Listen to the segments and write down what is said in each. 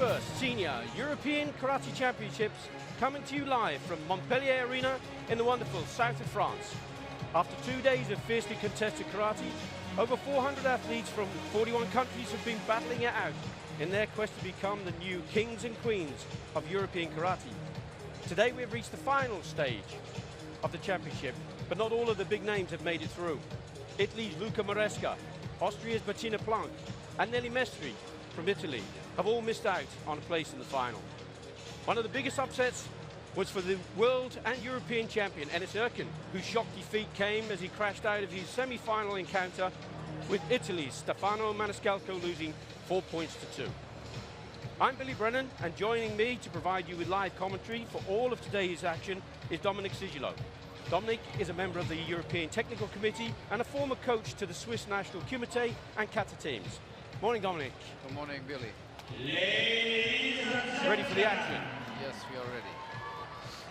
21st Senior European Karate Championships coming to you live from Montpellier Arena in the wonderful south of France. After 2 days of fiercely contested karate, over 400 athletes from 41 countries have been battling it out in their quest to become the new kings and queens of European karate. Today we have reached the final stage of the championship, but not all of the big names have made it through. Italy's Luca Maresca, Austria's Bettina Planck, and Nelly Mestri from Italy have all missed out on a place in the final. One of the biggest upsets was for the world and European champion Enes Erkin, whose shock defeat came as he crashed out of his semi-final encounter with Italy's Stefano Maniscalco, losing 4 points to 2. I'm Billy Brennan, and joining me to provide you with live commentary for all of today's action is Dominic Sigilo. Dominic is a member of the European Technical Committee and a former coach to the Swiss national Kumite and Kata teams. Morning, Dominic. Good morning, Billy. Ready for the action? Yes, we are ready.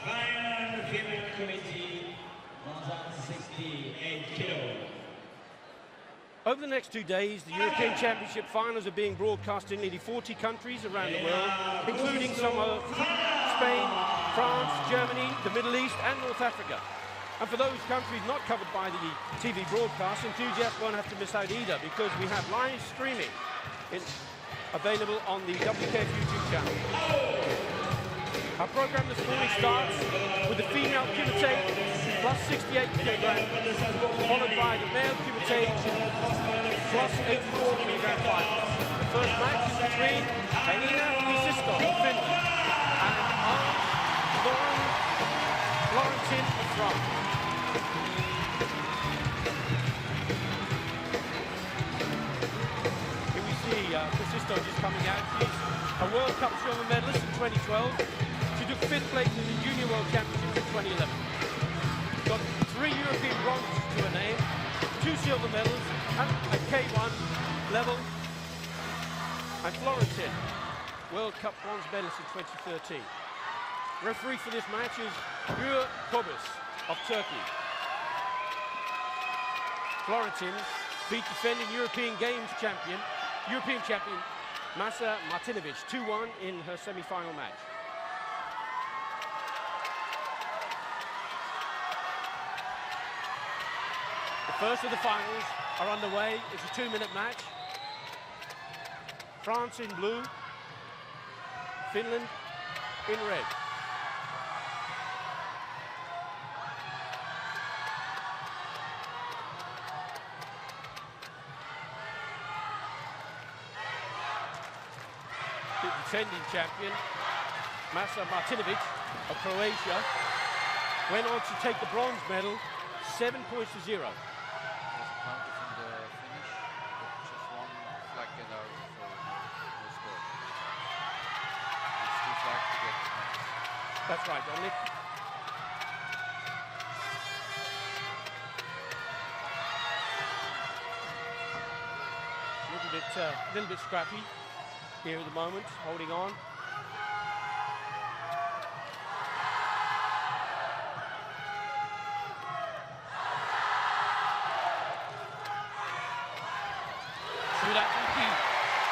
Final female committee, 168 kilo. Over the next 2 days, the European Championship finals are being broadcast in nearly 40 countries around the world, including some of Spain, France, Germany, the Middle East, and North Africa. And for those countries not covered by the TV broadcast, enthusiasts won't have to miss out either, because we have live streaming available on the WKF YouTube channel. Our program this morning starts with the female Kumite plus 68 kilograms, followed by the male Kumite plus 84 kilogram fighters. The first match is between Helena Isisto of Finland and Florentin of France. Here we see Isisto just coming out. She's a World Cup silver medalist in 2012. She took 5th place in the Junior World Championship in 2011. Got 3 European bronzes to her name, 2 silver medals, and a K1 level. And Florentin, World Cup bronze medalist in 2013. Referee for this match is Gur Kobus of Turkey. Florentin beat defending European champion Masa Martinovic 2-1 in her semi-final match. The first of the finals are underway. It's a 2-minute match. France in blue, Finland in red. The defending champion, Masa Martinovic of Croatia, went on to take the bronze medal, 7 points to 0. Counted from the finish, but just one flag get out, so no score. It's 2 flags to get the match. That's right, Dominic. A little bit scrappy here at the moment, holding on.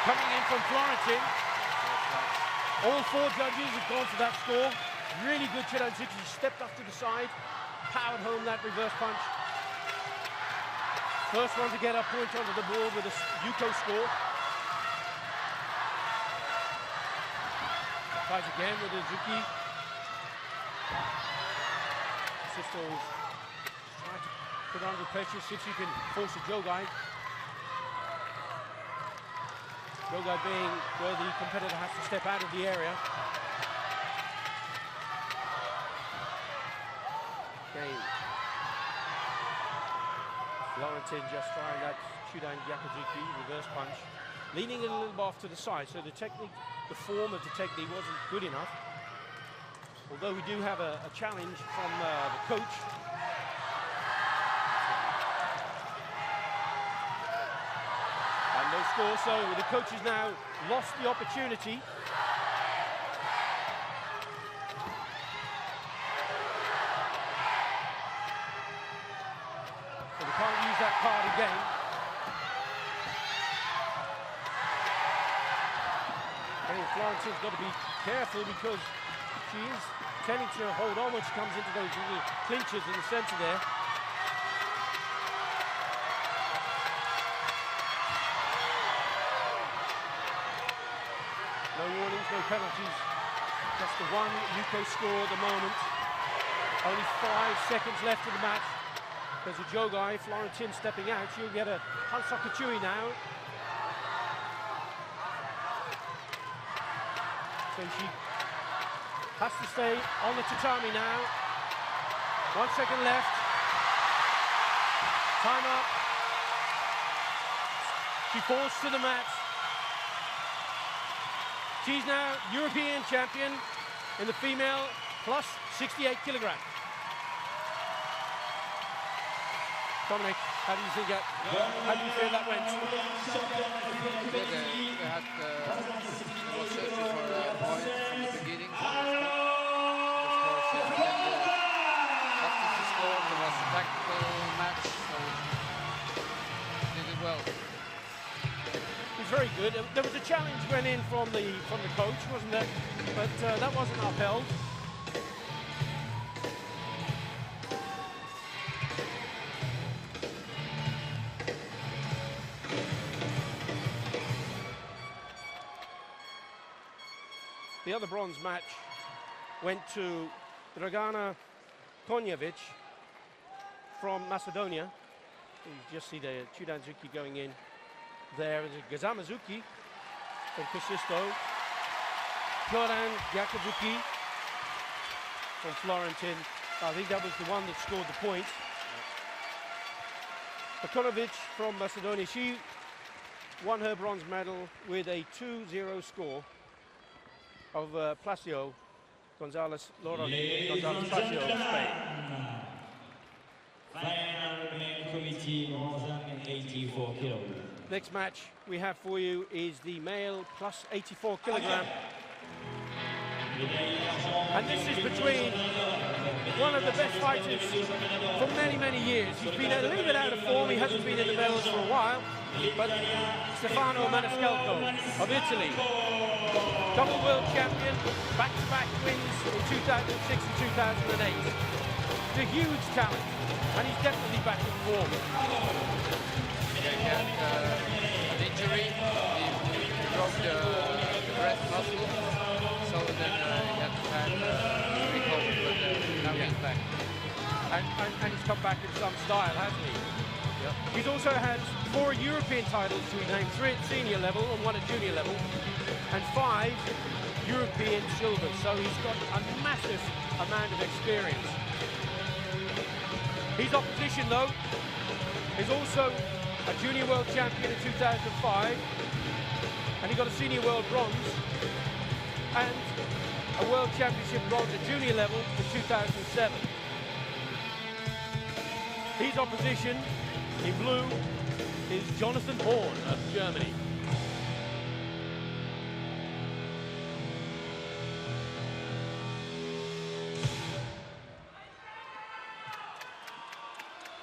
Coming in from Florentin. All 4 judges have gone for that score. Really good Chiranzuki. She stepped off to the side, powered home that reverse punch. First one to get a point onto the board with a Yuko score. Tries again with a Zuki. Sisto's trying to put her under pressure, see if she can force a Jogai. Jogai being where the competitor has to step out of the area. Again, Florentin just trying that Shudan Yakazuki reverse punch, leaning it a little off to the side, so the technique, the form of the technique wasn't good enough. Although we do have a challenge from the coach. And no score, so the coach has now lost the opportunity. So we can't use that card again. Florentine's got to be careful because she is tending to hold on when she comes into those little clinches in the centre there. No warnings, no penalties. Just the one UK score at the moment. Only 5 seconds left in the match. There's a Jogai, Florentine stepping out. She'll get a Hansakachui now. So she has to stay on the tatami now. 1 second left. Time up. She falls to the mat. She's now European champion in the female plus 68 kilogram. Dominic, how do you think that? How do you feel that went? They had was searching for a point from the beginning. Of course, then after the score, there was a tactical match, so did it well. It was very good. There was a challenge went in from the coach, wasn't there? But that wasn't upheld. The other bronze match went to Dragana Konjevic from Macedonia. You just see the Chudanzuki going in. There is a Gazamazuki from Kasisto. Floran Yakobuki from Florentine. I think that was the one that scored the point. Akonovic from Macedonia. She won her bronze medal with a 2-0 score of Placio Gonzalez, Laura Gonzalez Placio of Spain. Final main committee, 184 kilograms. Next match we have for you is the male plus 84 kilogram. And this is between one of the best fighters for many, many years. He's been a little bit out of form. He hasn't been in the medals for a while. But Stefano Maniscalco of Italy, double world champion, back-to-back wins in 2006 and 2008. He's a huge talent, and he's definitely back in form. Yeah, he had an injury. He broke the breast muscle, so then he had time to recover, but now he's back. And he's come back in some style, hasn't he? Yep. He's also had 4 European titles to his name, 3 at senior level and 1 at junior level, and 5 European silvers. So he's got a massive amount of experience. His opposition, though, is also a junior world champion in 2005, and he got a senior world bronze and a world championship bronze at junior level in 2007. His opposition in blue is Jonathan Horn of Germany.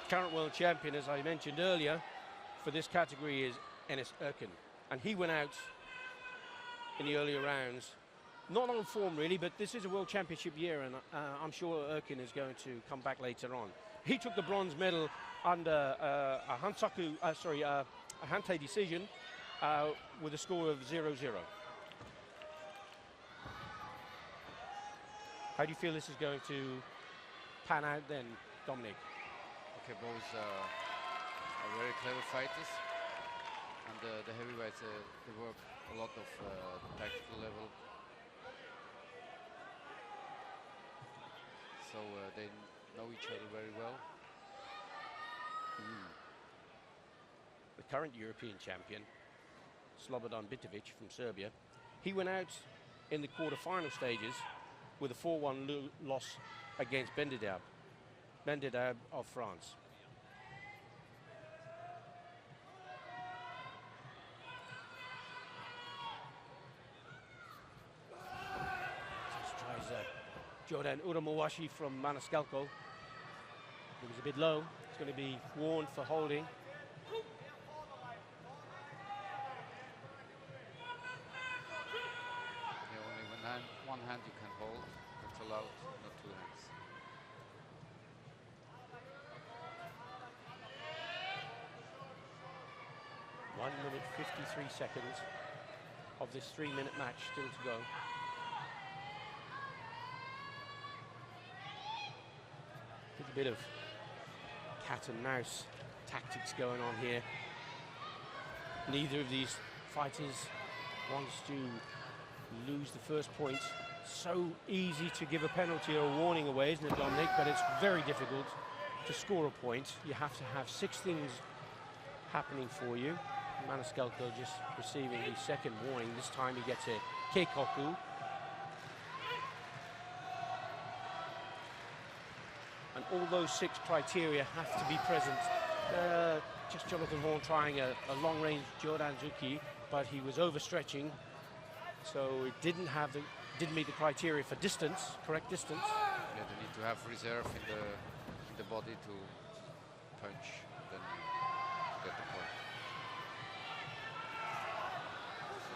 Current world champion, as I mentioned earlier, for this category is Enes Erkin, and he went out in the earlier rounds. Not on form really, but this is a world championship year, and I'm sure Erkin is going to come back later on. He took the bronze medal under a Hante decision with a score of 0-0. How do you feel this is going to pan out then, Dominic? Okay, both are very clever fighters, and the heavyweights they work a lot of tactical level, so they know each other very well. The current European champion, Slobodan Bitovic from Serbia, he went out in the quarter-final stages with a 4-1 loss against Bendidab of France. Just tries Jordan Uramuwashi from Maniscalco. It was a bit low. It's going to be warned for holding. one hand you can hold. That's allowed, not two hands. One minute 53 seconds of this 3-minute match still to go. A bit of cat and mouse tactics going on here. Neither of these fighters wants to lose the first point. So easy to give a penalty or a warning away, isn't it, Dominic? But it's very difficult to score a point. You have to have 6 things happening for you. Maniscalco just receiving the second warning. This time he gets a keikoku. And all those 6 criteria have to be present. Just Jonathan Horn trying a long-range Jodanzuki, but he was overstretching, so it didn't meet the criteria for distance, correct distance. Yeah, they need to have reserve in the body to punch, then get the point. So,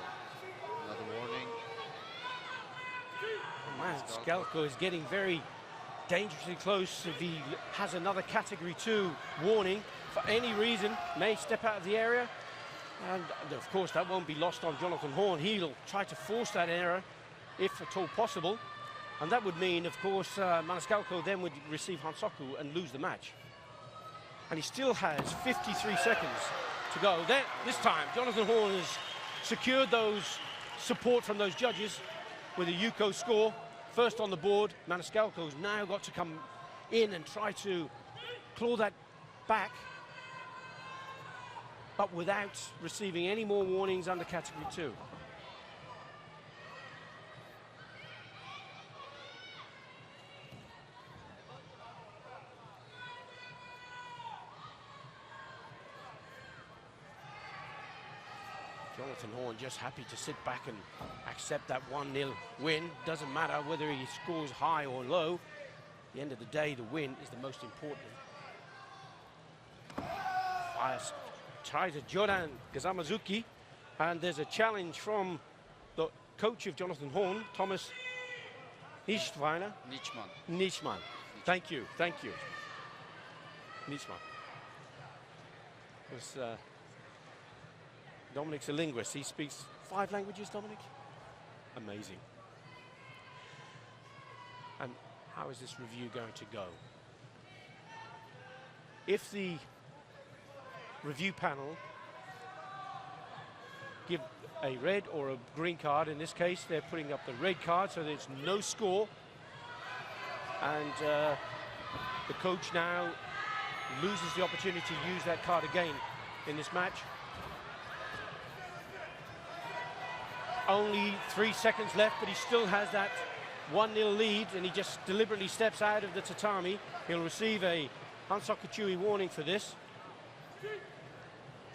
another warning. Maniscalco is getting very dangerously close. If he has another category 2 warning for any reason, may step out of the area, and of course that won't be lost on Jonathan Horn. He'll try to force that error if at all possible, and that would mean, of course, Maniscalco then would receive Hansoku and lose the match. And he still has 53 seconds to go. This time Jonathan Horn has secured those support from those judges with a Yuko score. First on the board. Maniscalco's now got to come in and try to claw that back, but without receiving any more warnings under category 2. Jonathan Horn just happy to sit back and accept that 1-0 win. Doesn't matter whether he scores high or low. At the end of the day, the win is the most important. Fires, tries a Jodan Gazamazuki, and there's a challenge from the coach of Jonathan Horn, Thomas Nichtman. Thank you. Nichtman. Dominic's a linguist. He speaks 5 languages, Dominic? Amazing. And how is this review going to go? If the review panel give a red or a green card, in this case they're putting up the red card, so there's no score, and the coach now loses the opportunity to use that card again in this match. Only 3 seconds left, but he still has that 1-0 lead, and he just deliberately steps out of the tatami. He'll receive a Hansoku Chui warning for this.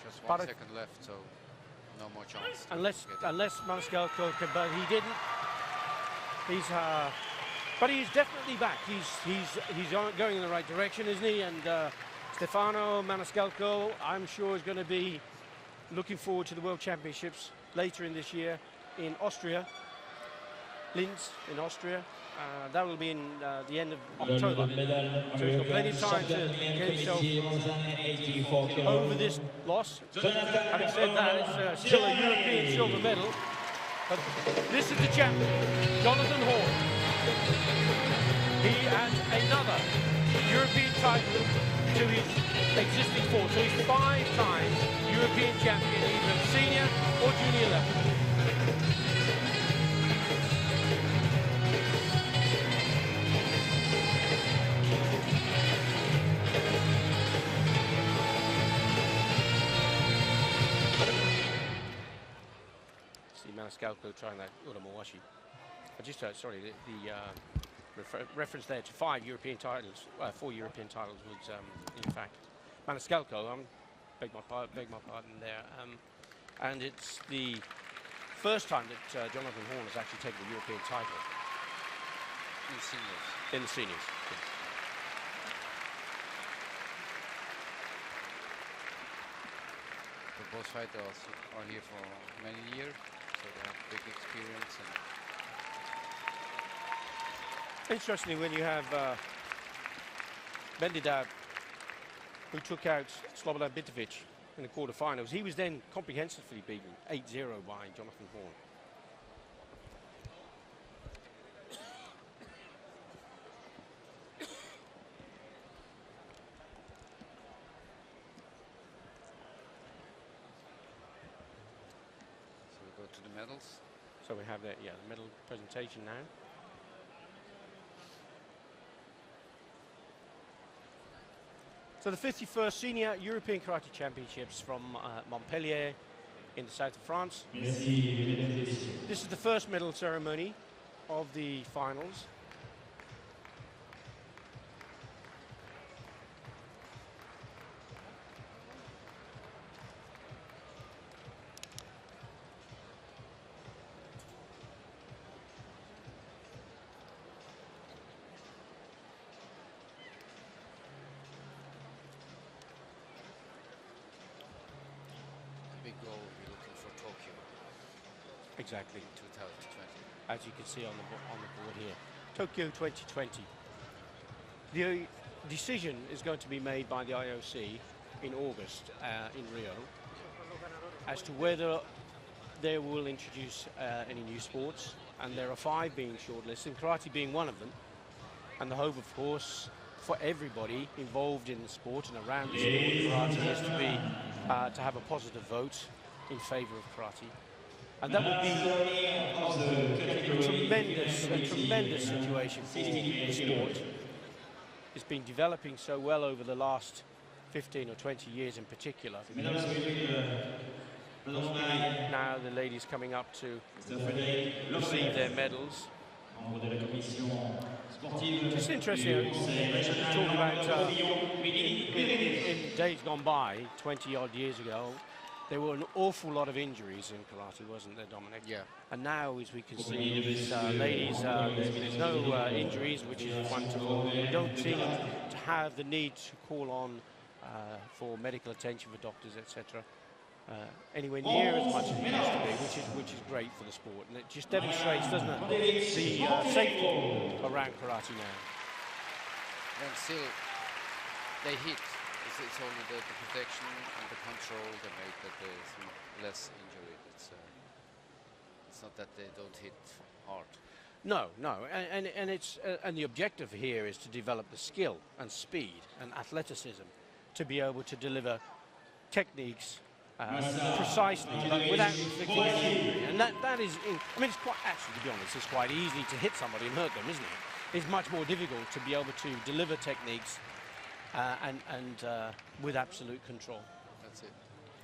Just 1 second left, so no more chance. Unless Maniscalco can, but he didn't. But he's definitely back. He's going in the right direction, isn't he? And Stefano Maniscalco, I'm sure, is going to be looking forward to the World Championships later in this year in Austria, Linz in Austria. That will be in the end of October. So he's got plenty of time to get himself over this loss. Having said that, it's still a European silver medal. But this is the champion, Jonathan Horn. He adds another European title to his existing 4. So he's 5 times European champion, either at senior or junior level. See Maniscalco trying that Uramowashi. I just heard, sorry, the reference there to 5 European titles, 4 European titles was in fact Maniscalco. Beg my pardon there. And it's the first time that Jonathan Horn has actually taken the European title. In seniors. In the seniors. Yes. The both fighters are here for many years, so they have big experience. And Interestingly, when you have Bendidab, who took out Slobodan Bitovic in the quarterfinals, he was then comprehensively beaten 8-0 by Jonathan Horn. So we go to the medals. So we have the medal presentation now. So the 51st Senior European Karate Championships from Montpellier in the south of France. This is the first medal ceremony of the finals. Big goal we're looking for Tokyo Exactly, in 2020. as you can see on the board here. Tokyo 2020. The decision is going to be made by the IOC in August in Rio as to whether they will introduce any new sports, and there are 5 being shortlisted, karate being one of them. And the hope, of course, for everybody involved in the sport and around the sport of karate is to be to have a positive vote in favour of karate. And that would be a tremendous situation for the sport. It's been developing so well over the last 15 or 20 years in particular. Now the ladies coming up to receive their medals. Just interesting to talk about in days gone by, 20 odd years ago, there were an awful lot of injuries in karate, wasn't there, Dominic? Yeah. And now, as we can see, these ladies, there's no injuries, which is wonderful. We don't seem to have the need to call on for medical attention for doctors, etc. Anywhere near as much as it used to be, which is great for the sport, and it just demonstrates, doesn't it, the safety around karate now. And still, they hit. It's only the protection and the control that make that there's less injury. It's not that they don't hit hard. No, and it's and the objective here is to develop the skill and speed and athleticism to be able to deliver techniques precisely, but without inflicting any injury. And that is, I mean, it's quite, actually, to be honest, it's quite easy to hit somebody and hurt them, isn't it? It's much more difficult to be able to deliver techniques and with absolute control. That's it.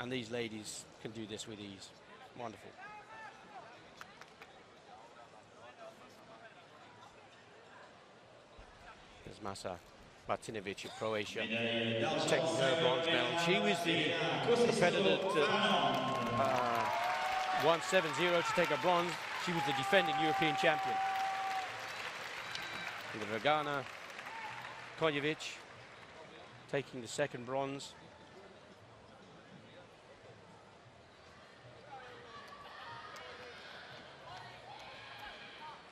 And these ladies can do this with ease. Wonderful. There's Masa Martinovic of Croatia taking her bronze medal. She was the competitor that won 7-0 to take a bronze. She was the defending European champion. And the Dragana Konjevic taking the second bronze.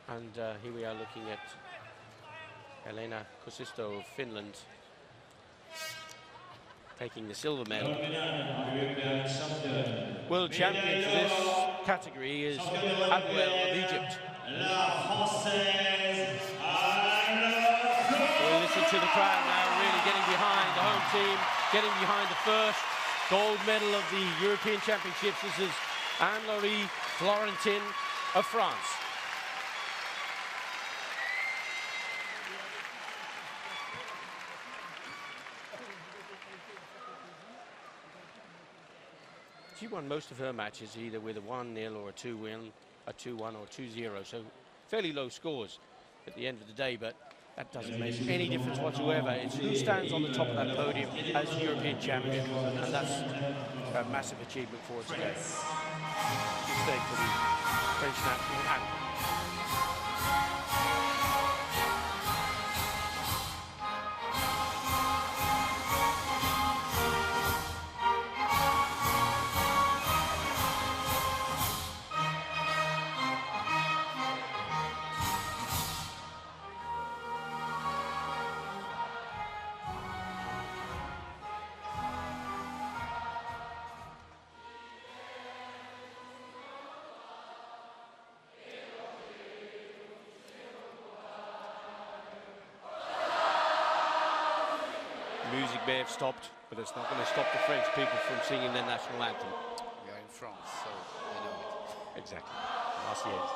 And here we are looking at Elena Kosisto of Finland taking the silver medal. World champion for this category is Abuel of Egypt. We'll listen to the crowd now, really getting behind the home team, getting behind the first gold medal of the European Championships. This is Anne-Laure Florentin of France. She won most of her matches either with a 1-0 or a 2-1 or 2-0, so fairly low scores at the end of the day, but that doesn't make any difference whatsoever. It's who stands on the top of that podium as European champion, and that's a massive achievement for us today. Mistake for the French national anthem. Music may have stopped, but it's not going to stop the French people from singing their national anthem. We are in France, so they know it. Exactly. Marseillaise.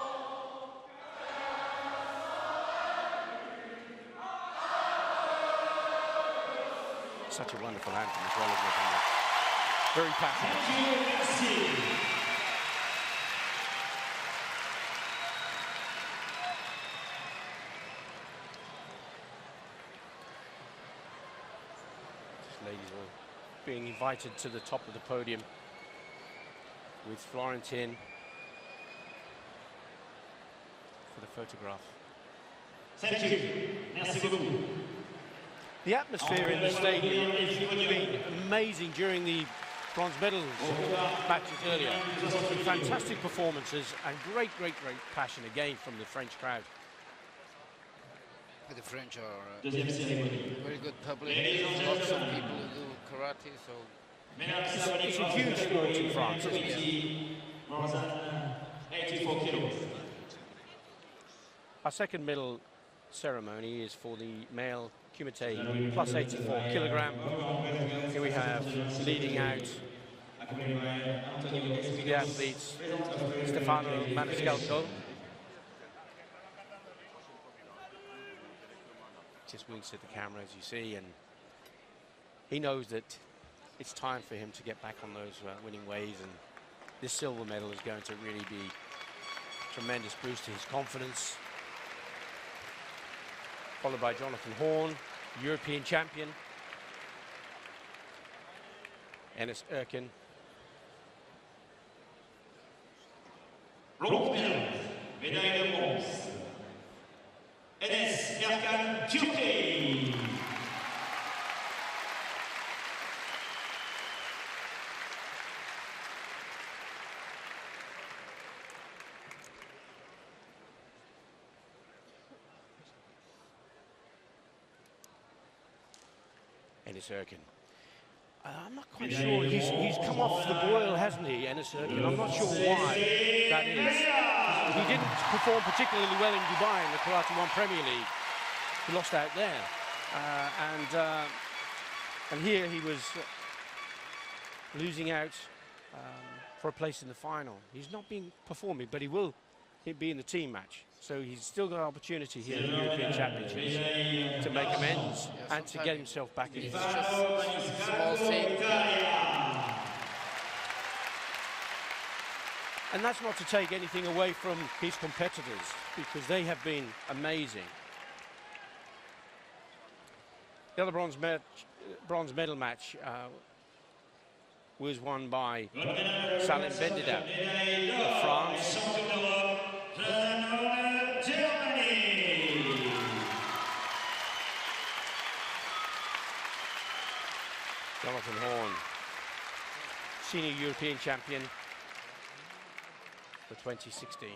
Such a wonderful anthem as well, isn't it? Very passionate. Ladies all being invited to the top of the podium with Florentine for the photograph. Thank you. Merci beaucoup. The atmosphere in the stadium has been amazing during the bronze medal matches earlier. Fantastic performances and great passion again from the French crowd. The French are Deuxième cérémonie. very good public. Lots of people who do karate, so It's a huge sport in France, isn't it? More than 84 kilos. Our second medal ceremony is for the male kumite plus 84 kilogram. Here we have leading out the athletes Stefano Maniscalco. Just winks at the camera, as you see, and he knows that it's time for him to get back on those winning ways, and this silver medal is going to really be a tremendous boost to his confidence. Followed by Jonathan Horn, European champion. Enes Erkin. Bronze medal, médaille de bronze. Enes Erkan, Turkey. Enes Erkin. I'm not quite sure. He's come off the boil, hasn't he, Enes Erkin? I'm not sure why that is. He didn't perform particularly well in Dubai in the Karate One Premier League. He lost out there. And here he was losing out for a place in the final. He's not been performing, but he'll be in the team match. So he's still got an opportunity here in the European Championships to make amends and to get himself back in. it's just a small thing. And that's not to take anything away from his competitors, because they have been amazing. The other bronze medal match was won by Salim Bendida of France. Jonathan Horn, senior European champion for 2016.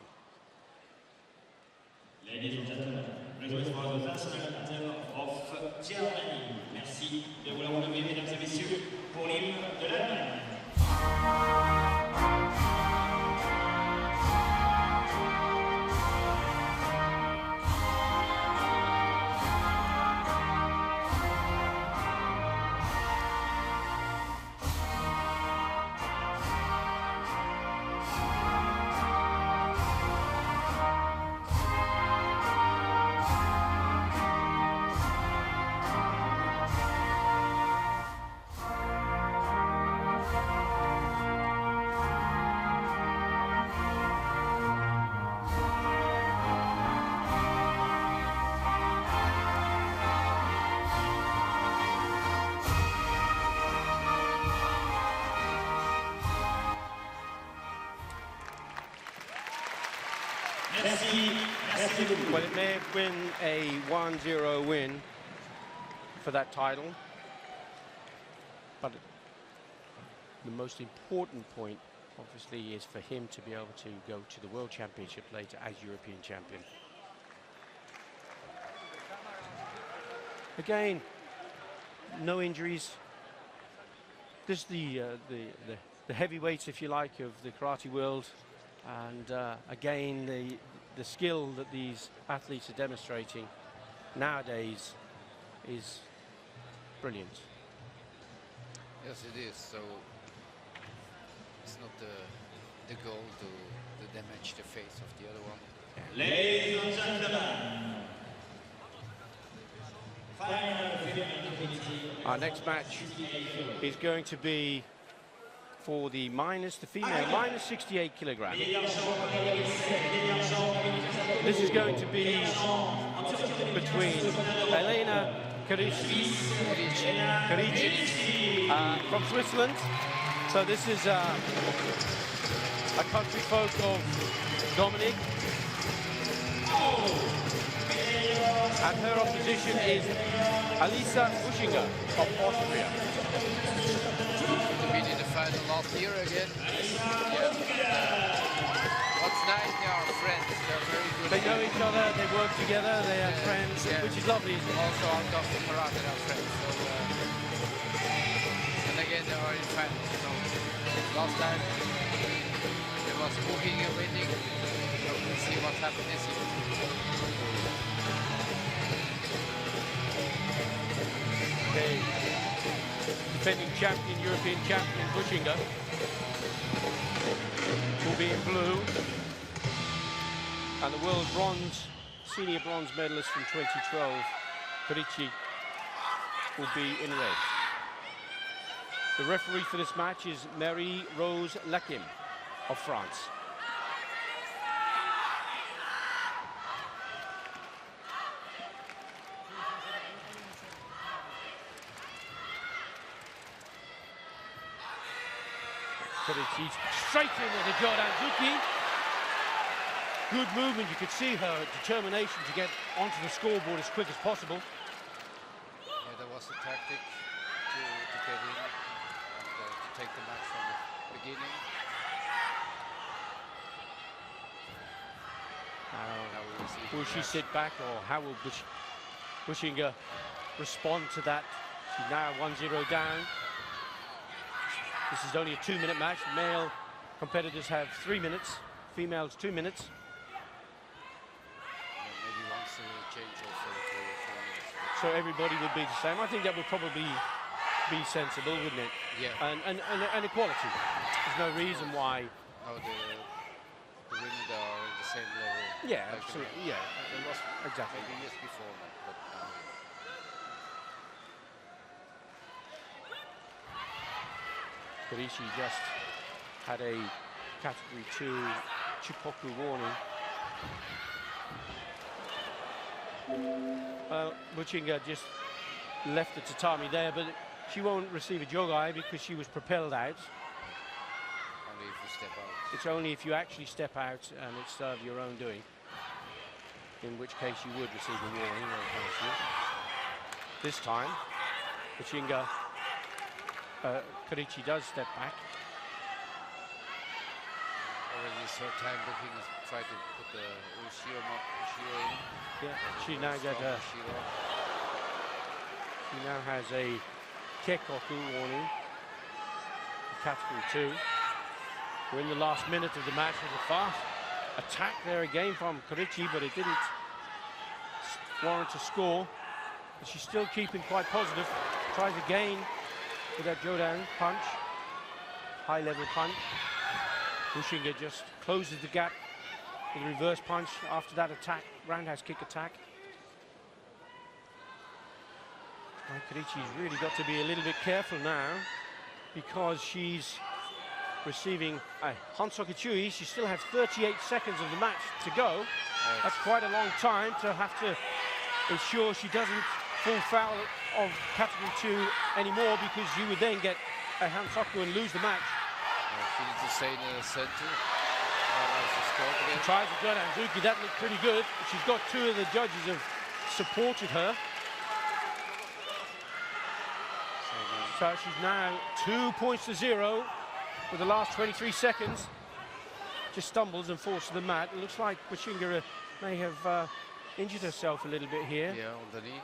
Ladies and gentlemen, please for the national anthem of Germany. Merci de vous l'avoir donné, mesdames et messieurs, pour l'hymne de l'Allemagne. Well, it may have been a 1-0 win for that title, but the most important point, obviously, is for him to be able to go to the World Championship later as European champion. Again, no injuries. This is the heavyweights, if you like, of the karate world, and again, the skill that these athletes are demonstrating nowadays is brilliant. Yes, it is. So it's not the goal to damage the face of the other one. Ladies and gentlemen, Our next match is going to be for the female minus 68 kilograms. This is going to be between Elena Carici from Switzerland. So this is a country folk of Dominic. And her opposition is Alisa Buschinger of Austria. To be in the final last year again. Yeah. What's nice, they are friends. They're very good. They know each other, they work together, they are friends, yeah. which is lovely. Also out of the karate, they are friends. So, and again, they are in finals. So last time there was cooking and winning. So we'll see what happens this year. Okay. Defending champion, European champion Buschinger will be in blue, and the world senior bronze medalist from 2012, Carici, will be in red. The referee for this match is Marie-Rose Lakim of France. Carici straight in with the Jordan Zuki. Good movement, you could see her determination to get onto the scoreboard as quick as possible. Yeah, that was a tactic to get in and to take the match from the beginning. Now we will see. Will she sit back, or how will Buschinger respond to that? She's now 1-0 down. This is only a 2-minute match. Male competitors have 3 minutes, females 2 minutes. Maybe once change also to 4 minutes. So everybody would be the same. I think that would probably be sensible, wouldn't it? Yeah. And equality. There's no reason why. Now the women are at the same level. Yeah, like absolutely. Yeah, It was exactly. maybe years before that, but now. Carici just had a category 2 Chipoku warning. Buschinger just left the tatami there, but she won't receive a jogai because she was propelled out. Only if you step out. It's only if you actually step out and it's of your own doing, in which case you would receive a warning or a penalty. This time, Buschinger, Carici does step back. Already third time looking to try to put the Ushiro in. Yeah, she now has a Kekoku warning, category 2. We're in the last minute of the match. There's a fast attack there again from Carici, but it didn't warrant a score. But she's still keeping quite positive. Tries again with that Jodan punch, high-level punch. Buschinger just closes the gap with a reverse punch after that attack, roundhouse kick attack. Carici's really got to be a little bit careful now, because she's receiving a Hansoku Chui. She still has 38 seconds of the match to go. That's quite a long time to have to ensure she doesn't fall foul of category 2 anymore, because you would then get a Hansoku and lose the match. She needs to stay in the center. She tries to go down Zuki. That looked pretty good. She's got 2 of the judges have supported her. So she's now 2-0 with the last 23 seconds. Just stumbles and falls to the mat. It looks like Buschinger may have injured herself a little bit here. Yeah, on the knee.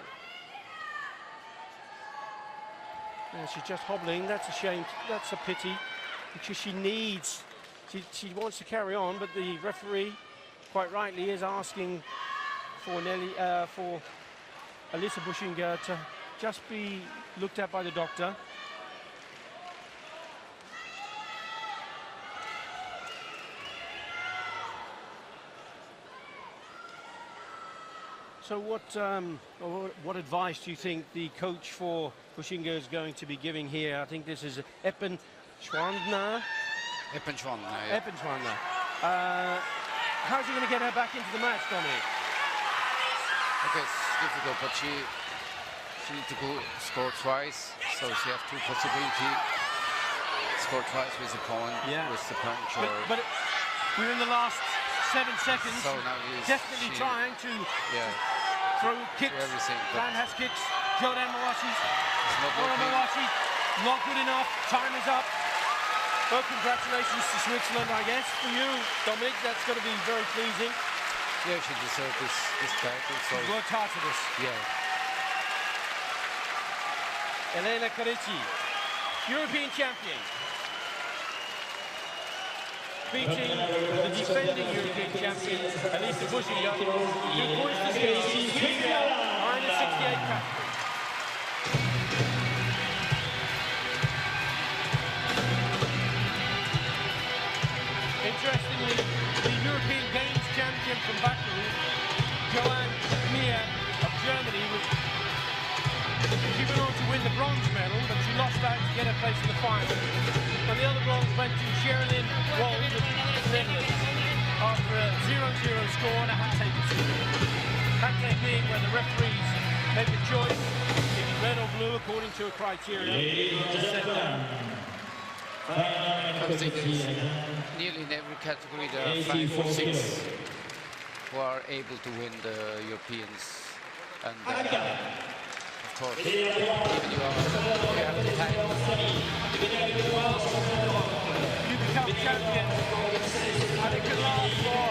And she's just hobbling. That's a shame. That's a pity, because she needs. She wants to carry on, but the referee, quite rightly, is asking for Alisa Buschinger to just be looked at by the doctor. So what advice do you think the coach for Pushinga is going to be giving here? I think this is Eppen Schwandner. Eppen Schwandner, yeah. Eppen Schwandner. How's he going to get her back into the match, Dominic? Okay, it's difficult, but she needs to go score twice, so she has two possibilities. Score twice with the point, with the punch. But we're in the last 7 seconds. So now definitely trying to throw kicks. Dan has kicks. Jordan Mawashi. Mawashi, not good enough. Time is up. Well, congratulations to Switzerland, I guess. For you, Dominic, that's going to be very pleasing. Yeah, she deserves this title. So she's worked hard for this. Yeah. Elena Carici, European champion. Beating the defending European champion, Elisa Pushinga, who points to the female -68 category. Interestingly, the European Games champion from Baku, Joanne Mier of Germany, she went on to win the bronze medal, but she lost out to get her place in the final. And the other bronze went to Sherilyn Wald of the Netherlands after a 0-0 score and a hat-take decision. Hat-take being where the referees make a choice, if it's red or blue according to a criteria. I think nearly in every category there are 5 or 6 who are able to win the Europeans. And of course, even you have the time. You become champion, and it can last for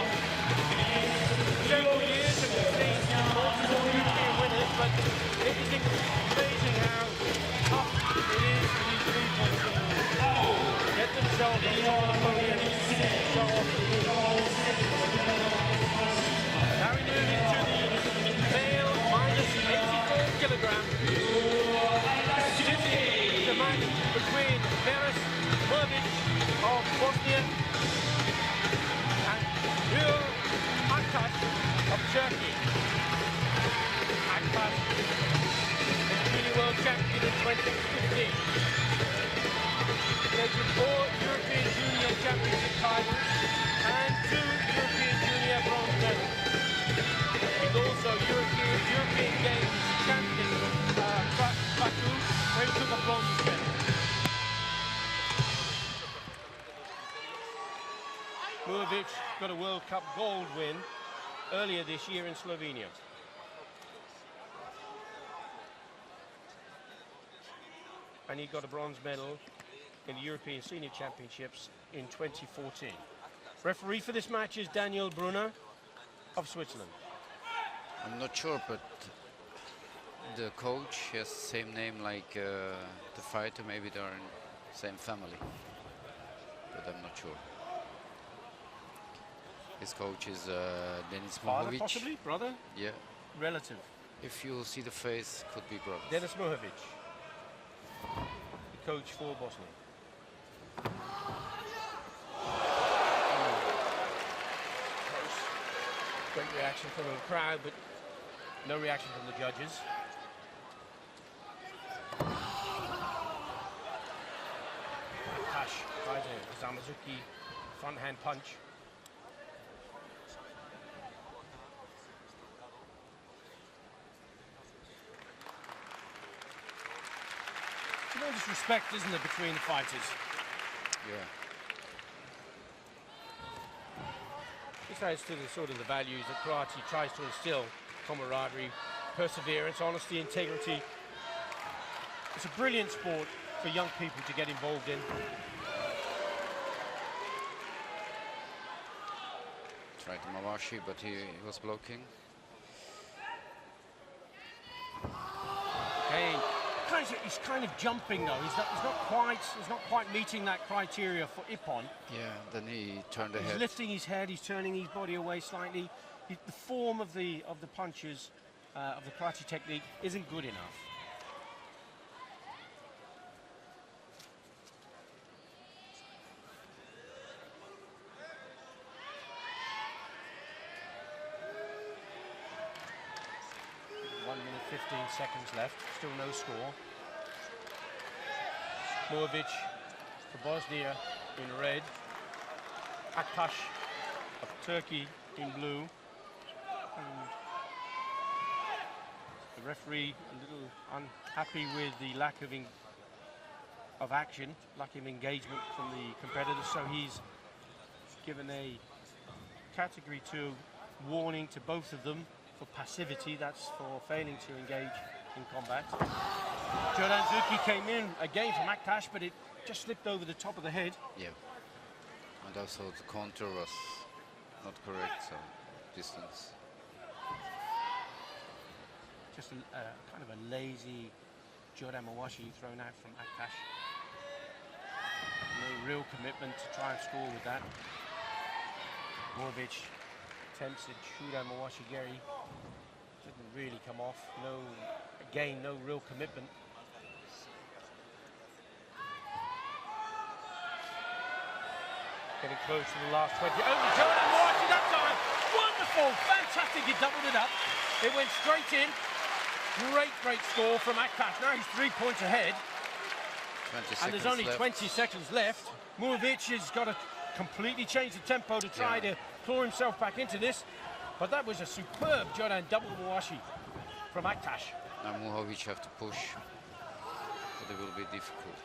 several years and we've seen multiple European winners, but it is amazing how tough it is for these people to get themselves on the podium and show off. Now we move into the male -84 kilogram. This is the match between Beres Mervic of Bosnia and Nur Aktaş of Turkey. Aktaş is junior world champion in 2015. Taking 4 European Junior Championship titles and 2 European Junior bronze medals. He's also European Games champion Baku, where he took a bronze medal. Murovic got a World Cup gold win earlier this year in Slovenia. And he got a bronze medal in the European Senior Championships in 2014. Referee for this match is Daniel Brunner of Switzerland. I'm not sure, but the coach has the same name like the fighter. Maybe they're in the same family, but I'm not sure. His coach is Denis Father, Mohovic. possibly? Brother? Yeah. Relative? If you see the face, could be brother. Denis Mohovic, the coach for Bosnia. Great reaction from the crowd, but no reaction from the judges. Tash tries a Zamazuki front hand punch. No disrespect, isn't there, between the fighters? Yeah. This adds to the sort of the values that karate tries to instill: camaraderie, perseverance, honesty, integrity. It's a brilliant sport for young people to get involved in. Tried to Mawashi, but he was blocking. Kane, he's kind of jumping though. He's not quite meeting that criteria for Ippon. Yeah, then he turned the He's head. lifting his head. He's turning his body away slightly. The form of the punches of the karate technique isn't good enough. 15 seconds left, still no score. Muhovic for Bosnia in red. Aktaş of Turkey in blue. And the referee a little unhappy with the lack of action, lack of engagement from the competitors, so he's given a category 2 warning to both of them for passivity. That's for failing to engage in combat. Jordan Zuki came in again from Aktaş, but it just slipped over the top of the head. Yeah. And also the counter was not correct, so distance. Just a kind of a lazy Jordan Mawashi thrown out from Aktaş. No real commitment to try and score with that. Muhovic attempts at Jordan Mawashi Geri. Didn't really come off. No, again, no real commitment. Getting close to the last 20. Oh, Jordan Mawashi that time! Wonderful! Fantastic, he doubled it up. It went straight in. Great score from Aktaş. Now he's 3 points ahead. And there's only 20 seconds left. Muhovic has got to completely change the tempo to try to claw himself back into this. But that was a superb Jordan double Mawashi from Aktaş. Now Muhovic have to push, but it will be difficult.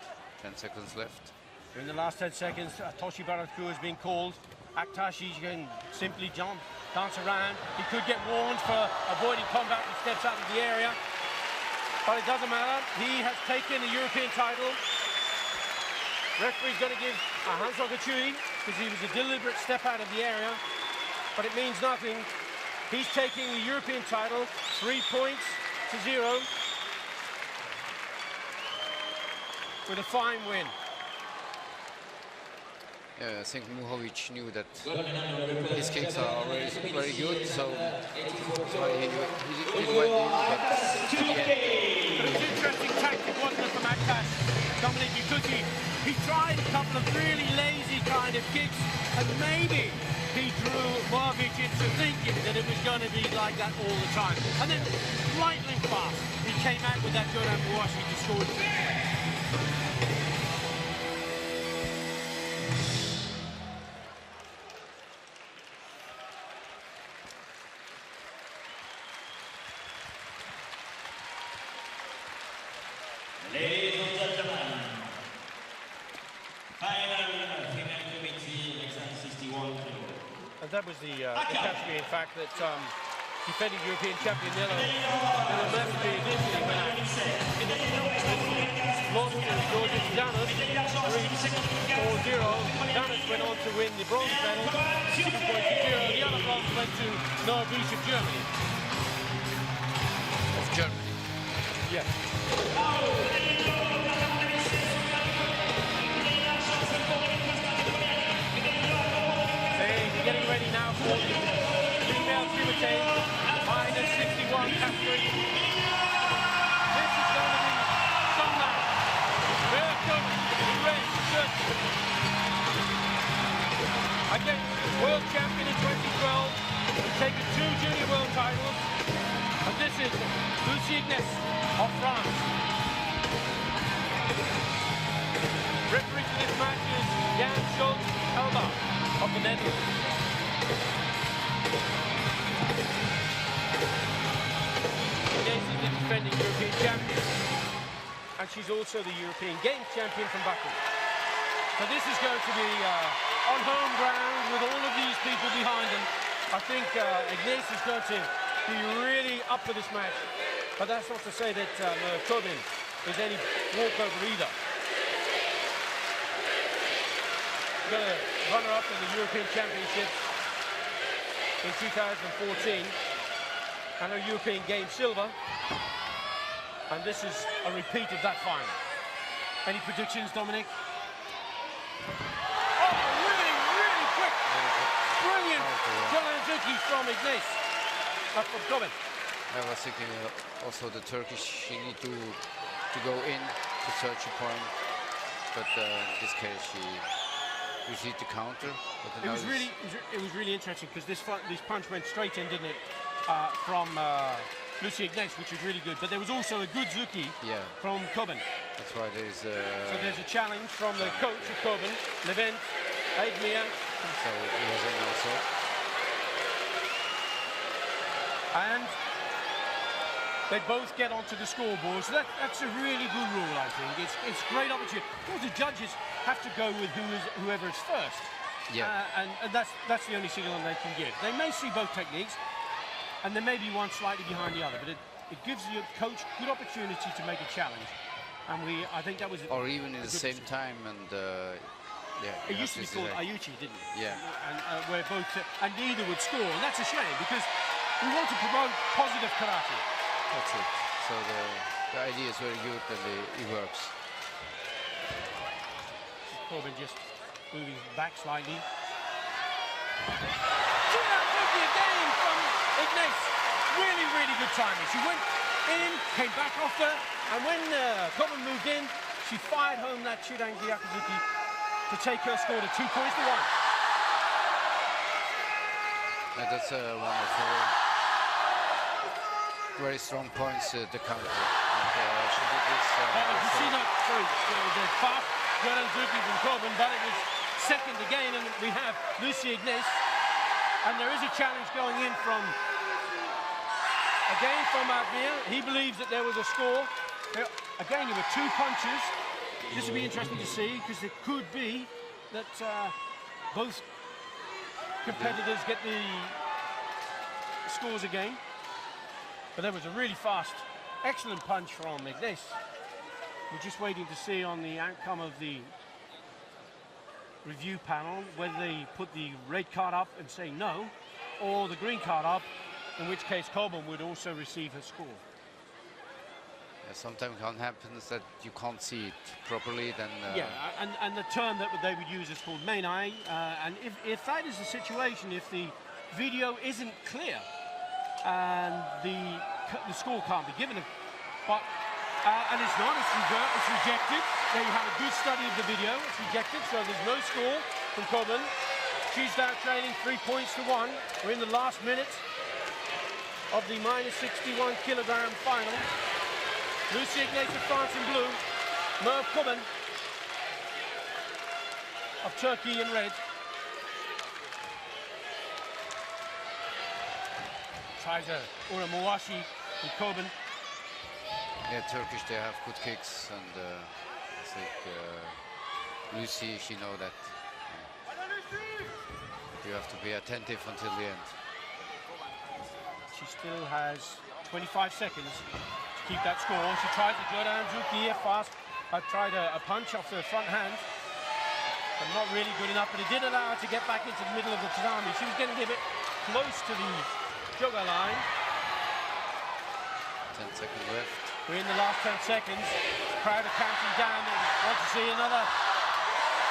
10 seconds left. In the last 10 seconds, Toshi Baraku has been called. Aktaş, he can simply dance around. He could get warned for avoiding combat and steps out of the area. But it doesn't matter. He has taken the European title. Referee's going to give a Hansol Gachui because he was a deliberate step out of the area. But it means nothing. He's taking the European title, 3 points to 0. With a fine win. Yeah, I think Muhovic knew that his kicks are always very good, so that's why he went in, but It was an interesting tactic, wasn't it, from Aktaş, Dominic, because he tried a couple of really lazy kind of kicks, and maybe he drew Muhovic into thinking that it was going to be like that all the time. And then, lightning fast, he came out with that Jordan Mawashi to score. Ladies and gentlemen, final female committee, Alexander 61 kilo. And that was the category, in fact, that defending European champion Nilo Messi initially went out. Lost to Georgia Danis, 3-4-0. Danis went on to win the bronze medal, 6 points to 0. The other bronze went to Noah Bush of Germany. of Germany. Yes. Getting ready now for the female Kumite minus 61 category. This is going to be some night. Welcome to the red shirt. Again, world champion in 2012. We've taken 2 junior world titles. And this is Lucie Ignes of France. Referee for this match is Jan Schultz Elba of the Netherlands. Ignes is the defending European champion. And she's also the European Games champion from Baku. So this is going to be on home ground with all of these people behind them. I think Ignes is going to be really up for this match. But that's not to say that Tobin is any walkover either. Got a runner-up in the European Championships in 2014 and a European Games silver, and this is a repeat of that final. Any predictions, Dominic? Oh, really quick! Brilliant! Jordan Zuki from Ignes. From Tobin. I was thinking also the Turkish, she need to go in to search a point, but in this case she received the counter. But It was really interesting because this punch went straight in, didn't it? From Lucy Ignace, which was really good. But there was also a good Zuki from Coben. That's why there's... So there's a challenge from the coach of Coben, Levent Aidmia. So he was in also. And they both get onto the scoreboard. So that's a really good rule, I think. It's a great opportunity. Of course, the judges have to go with whoever is first. Yeah. And that's the only signal they can give. They may see both techniques, and there may be one slightly behind the other, but it gives the coach good opportunity to make a challenge. And I think that was... Or even at the same time, and it used to be called Ayuchi, didn't it? Yeah. And where both... and neither would score, and that's a shame, because we want to promote positive karate. That's it. So the idea is very good, and it works. Corbin just moving back slightly. Again from Ignace. Really, really good timing. She went in, came back off her, and when Corbin moved in, she fired home that Chudang Gyakuzuki to take her score to 2 points to 1. And that's wonderful. Very strong points to counter. And, she did this. You see that? Sorry, the fast Gyakuzuki from Corbin, but it was second again, and we have Lucy Ignace. And there is a challenge going in from Admir. He believes that there was a score. Again, there were 2 punches. This will be interesting to see, because it could be that both competitors get the scores again. But there was a really fast, excellent punch from Ignace. We're just waiting to see on the outcome of the review panel whether they put the red card up and say no, or the green card up, in which case Coben would also receive her score. Yeah, sometimes it happens that you can't see it properly, then... and the term that they would use is called menai, and if that is the situation, if the video isn't clear, and the score can't be given, but and it's not, it's rejected. There you have a good study of the video. It's rejected, so there's no score from Coben. She's now trailing 3 points to 1. We're in the last minute of the minus 61 kilogram final. Lucy Ignace of France in blue, Merv Coben of Turkey in red. Tries a Uramuwashi in Coben. Yeah, Turkish, they have good kicks, and I think Lucy, she know that. You have to be attentive until the end. She still has 25 seconds to keep that score. She tries to go down Zuki here fast. I've tried a punch off the front hand, but not really good enough, but it did allow her to get back into the middle of the tatami. She was getting a bit close to the Joga line. 10 seconds left. We're in the last 10 seconds. The crowd are counting down. They want to see another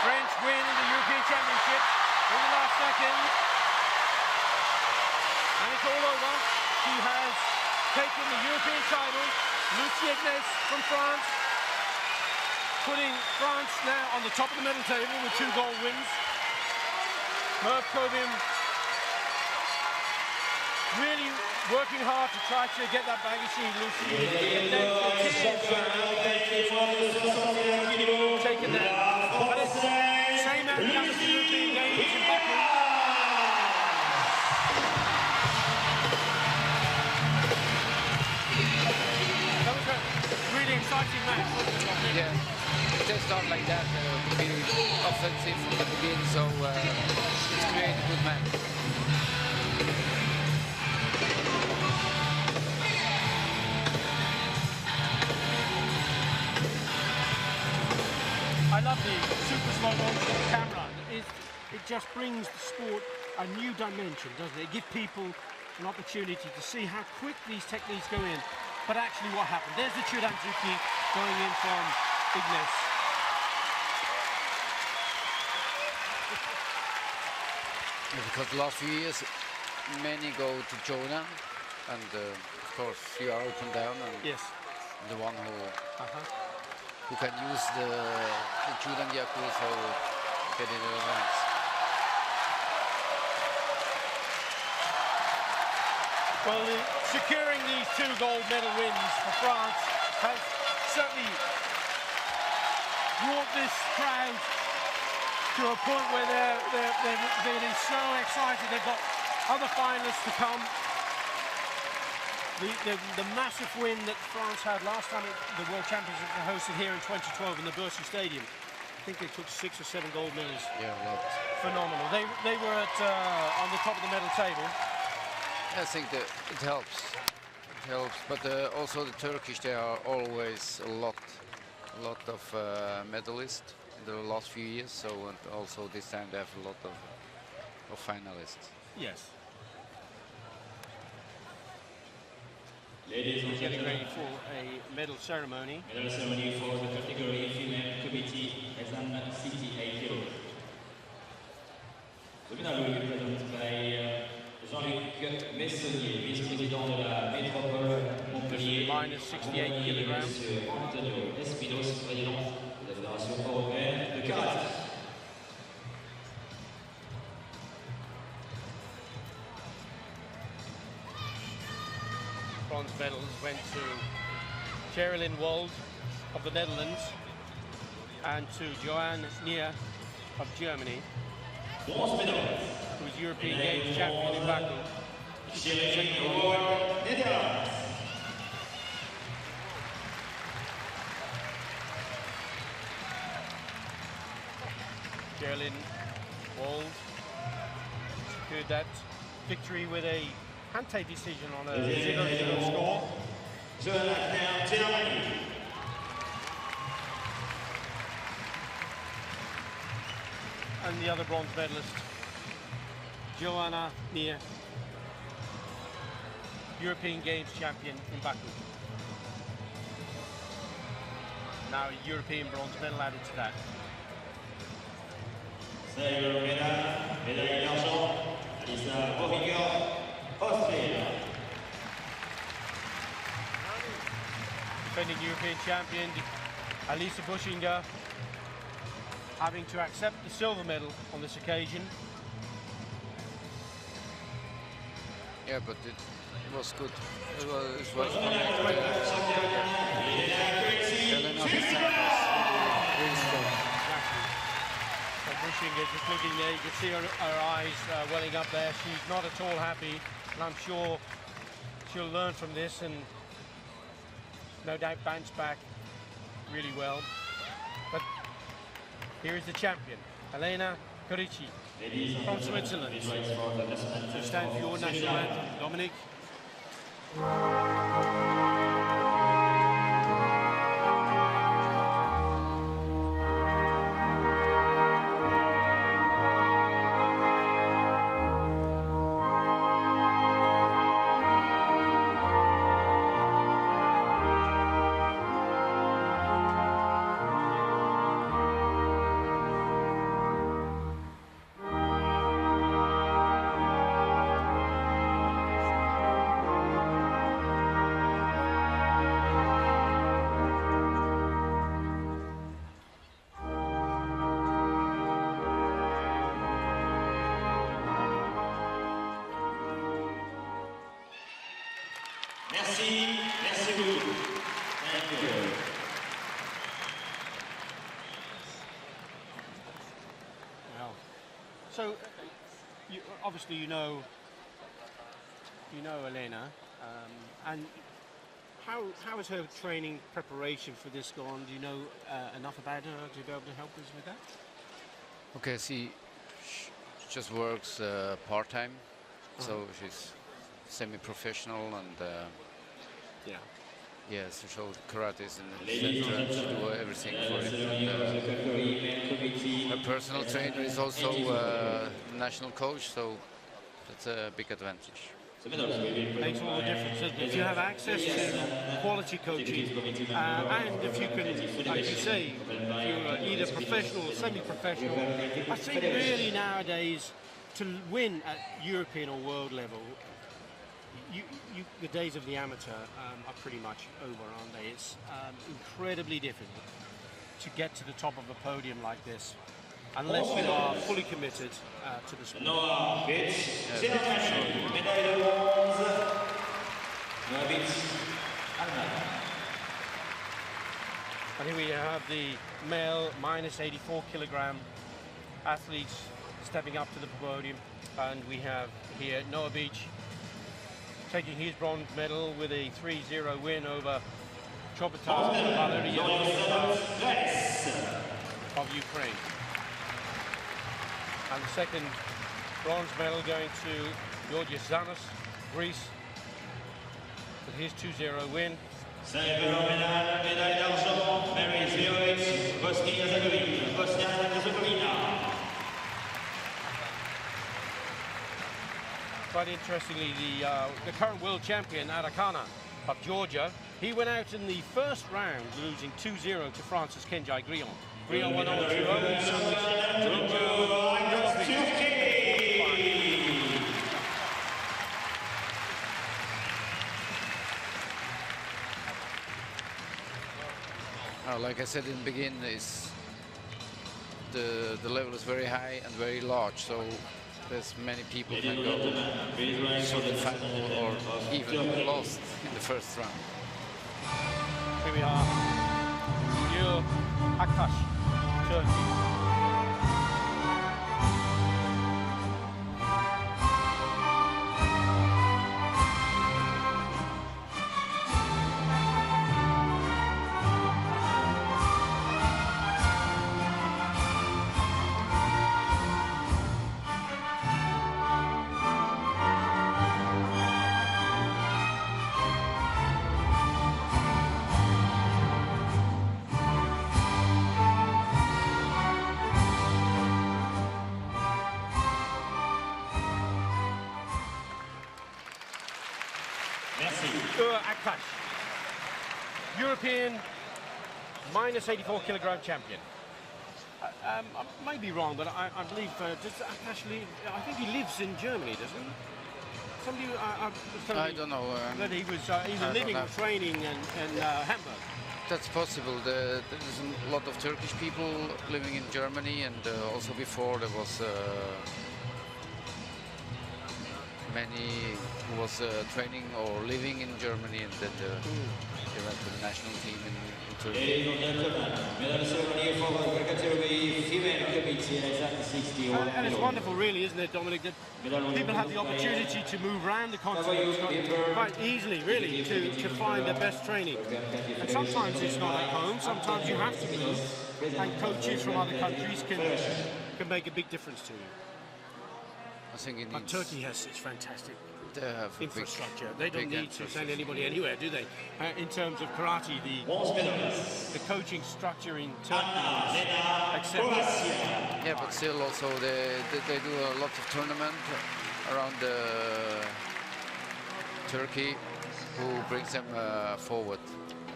French win in the European Championship in the last second. And it's all over. She has taken the European title. Lucy Ignace from France, putting France now on the top of the medal table with 2 gold wins. Merv Coben really working hard to try to get that back. You see Lucy taking that. But it's the same outcome as the European Games in Baku. That was a really exciting match, wasn't it? Yeah, if they start like that, to be offensive from the beginning, so it's created a good match. I love the super slow motion of the camera. It just brings the sport a new dimension, doesn't it? It gives people an opportunity to see how quick these techniques go in, but actually what happened. There's the Chudanzuki going in from Ignace. Because the last few years, many go to Jonah, and of course you are open down, and yes, the one who can use the Judan Gyaku, so get in the ranks. Well, securing these 2 gold medal wins for France has certainly brought this crowd to a point where they're feeling so excited. They've got other finalists to come. The massive win that France had last time at the World Championships were hosted here in 2012 in the Bercy Stadium. I think they took 6 or 7 gold medals. Yeah, a lot. Phenomenal. They were on the top of the medal table. I think that it helps. It helps, but also the Turkish, they are always a lot of medalists in the last few years. So and also this time they have a lot of finalists. Yes. Ladies and Getting ready gentlemen, for a medal ceremony. medal ceremony for the category female committee Ezan City 8 kilos. Le medal will be presented by Jean-Luc Messonnier, vice-président de la métropole Montpellier. Minus 68 kilograms. Monsieur Antonio Espinos, président de la Fédération européenne de karaté. Bronze medals went to Sherilyn Wald of the Netherlands and to Joanne Nier of Germany, Bronze medal. who was European Games champion in Baku. Sherilyn Wald, Netherlands. Sherilyn Wald secured that victory with a Hante decision on a 0-0 score. Now, Germany. And the other bronze medalist, Joanna Nier, European Games champion in Baku. Now a European bronze medal added to that. Silver medal, médaille d'argent, Alisa Bovinger, Austria. Defending European champion Alisa Buschinger having to accept the silver medal on this occasion. Yeah, but it was good. It was unexpected. Helena this time was really strong. So Buschinger just looking there, you can see her eyes welling up there. She's not at all happy, and I'm sure she'll learn from this and no doubt bounce back really well. But here is the champion, Elena Corici from Switzerland. So stand for your national anthem, Dominic. Merci, merci beaucoup. Thank you. Well, so obviously you know Elena, and how has her training preparation for this gone? Do you know enough about her to be able to help us with that? Okay, she just works part-time, so she's semi-professional and Yeah. so karate is in the center and she do everything for it. And, her personal trainer is also national coach, so that's a big advantage. Makes all the difference, doesn't it? If you have access to quality coaching, and if you can, like you say, if you're either professional or semi-professional, I think really nowadays to win at European or world level, the days of the amateur are pretty much over, aren't they? It's incredibly difficult to get to the top of a podium like this, unless you are fully committed to the sport. Noah Fitz, Germany, médaille de bronze. And here we have the male minus 84 kilogram athletes stepping up to the podium. And we have here Noah Beach taking his bronze medal with a 3-0 win over Chobotars of Ukraine. And the second bronze medal going to Georgios Zanos, Greece, with his 2-0 win. Quite interestingly, the current world champion, Arakana of Georgia, he went out in the first round, losing 2-0 to France's Kenjai Grillon. Grillon won over 2-0. Like I said in the beginning, the level is very high and very large, so there's many people can go to the final or even lost in the first round. Here we are, Nur Akash, Turkey. Akash, European minus 84 kilogram champion. I may be wrong, but I believe does Akash live? I think he lives in Germany, doesn't he? Somebody was telling I don't know. That he was either living or training in Hamburg. That's possible. There's a lot of Turkish people living in Germany, and also before there was many who was training or living in Germany, and that they went to the national team in Turkey. And it's wonderful, really, isn't it, Dominic, that people have the opportunity to move around the continent quite easily, really, to find their best training. And sometimes it's not at home, sometimes you have to move, and coaches from other countries can make a big difference to you. I think it But Turkey has its fantastic they have infrastructure. They don't need to send anybody anywhere, do they? In terms of karate, the coaching structure in Turkey is exceptional. Yeah, but still also they do a lot of tournament around Turkey who brings them forward.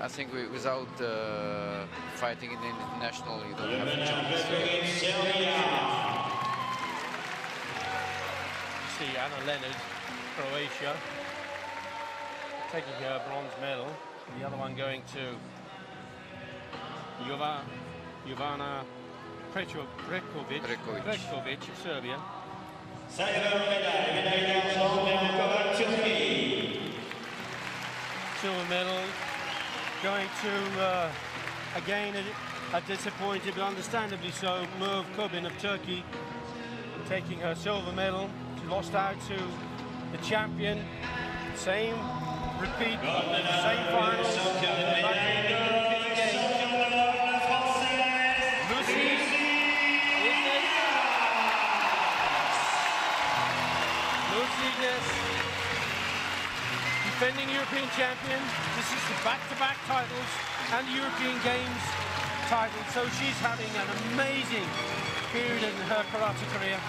I think without fighting in the international, you don't have a chance to get. See Anna Leonard, Croatia, taking her bronze medal. The other one going to Jovana Prekovic of Serbia. Silver medal going to, again, a disappointed, but understandably so, Merve Kubin of Turkey, taking her silver medal. Lost out to the champion, same repeat, same finals. Lucy Ines, defending European champion. This is the back-to-back titles and the European Games title, so she's having an amazing period in her karate career.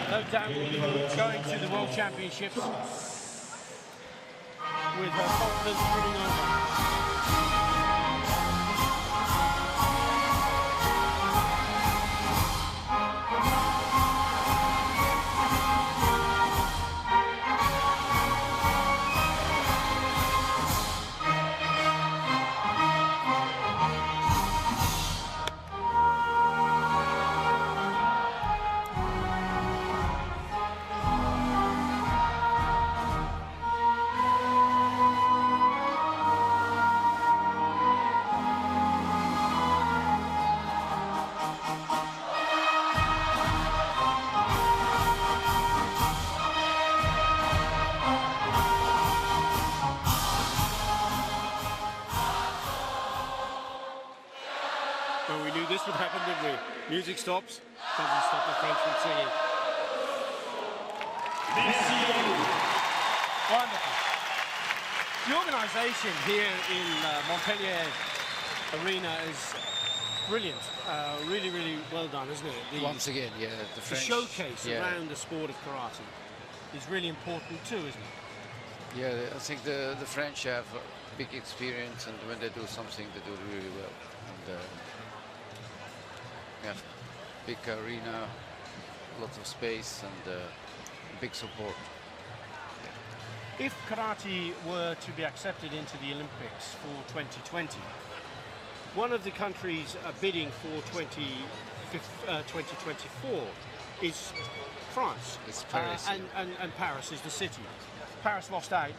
No doubt will be going to the World Championships with her confidence running over. Well, we knew this would happen, didn't we? Music stops, doesn't stop the French from singing. Wonderful. The organisation here in Montpellier Arena is brilliant. Really, really well done, isn't it? Once again, yeah, the The French showcase around the sport of karate is really important too, isn't it? Yeah, I think the French have big experience, and when they do something, they do it really well. And yeah, big arena, lots of space, and big support. If karate were to be accepted into the Olympics for 2020, one of the countries bidding for 2024 is France. It's Paris. And Paris is the city. Paris lost out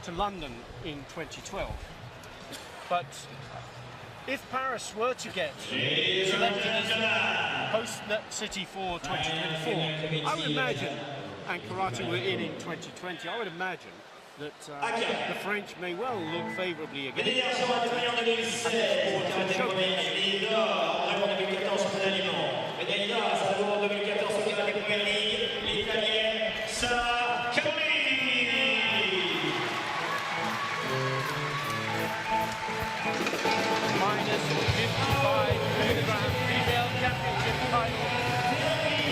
to London in 2012. But if Paris were to get selected as host city for 2024, I would imagine, and karate were in 2020, I would imagine that the French may well look favourably against minus 55 kilogram female championship title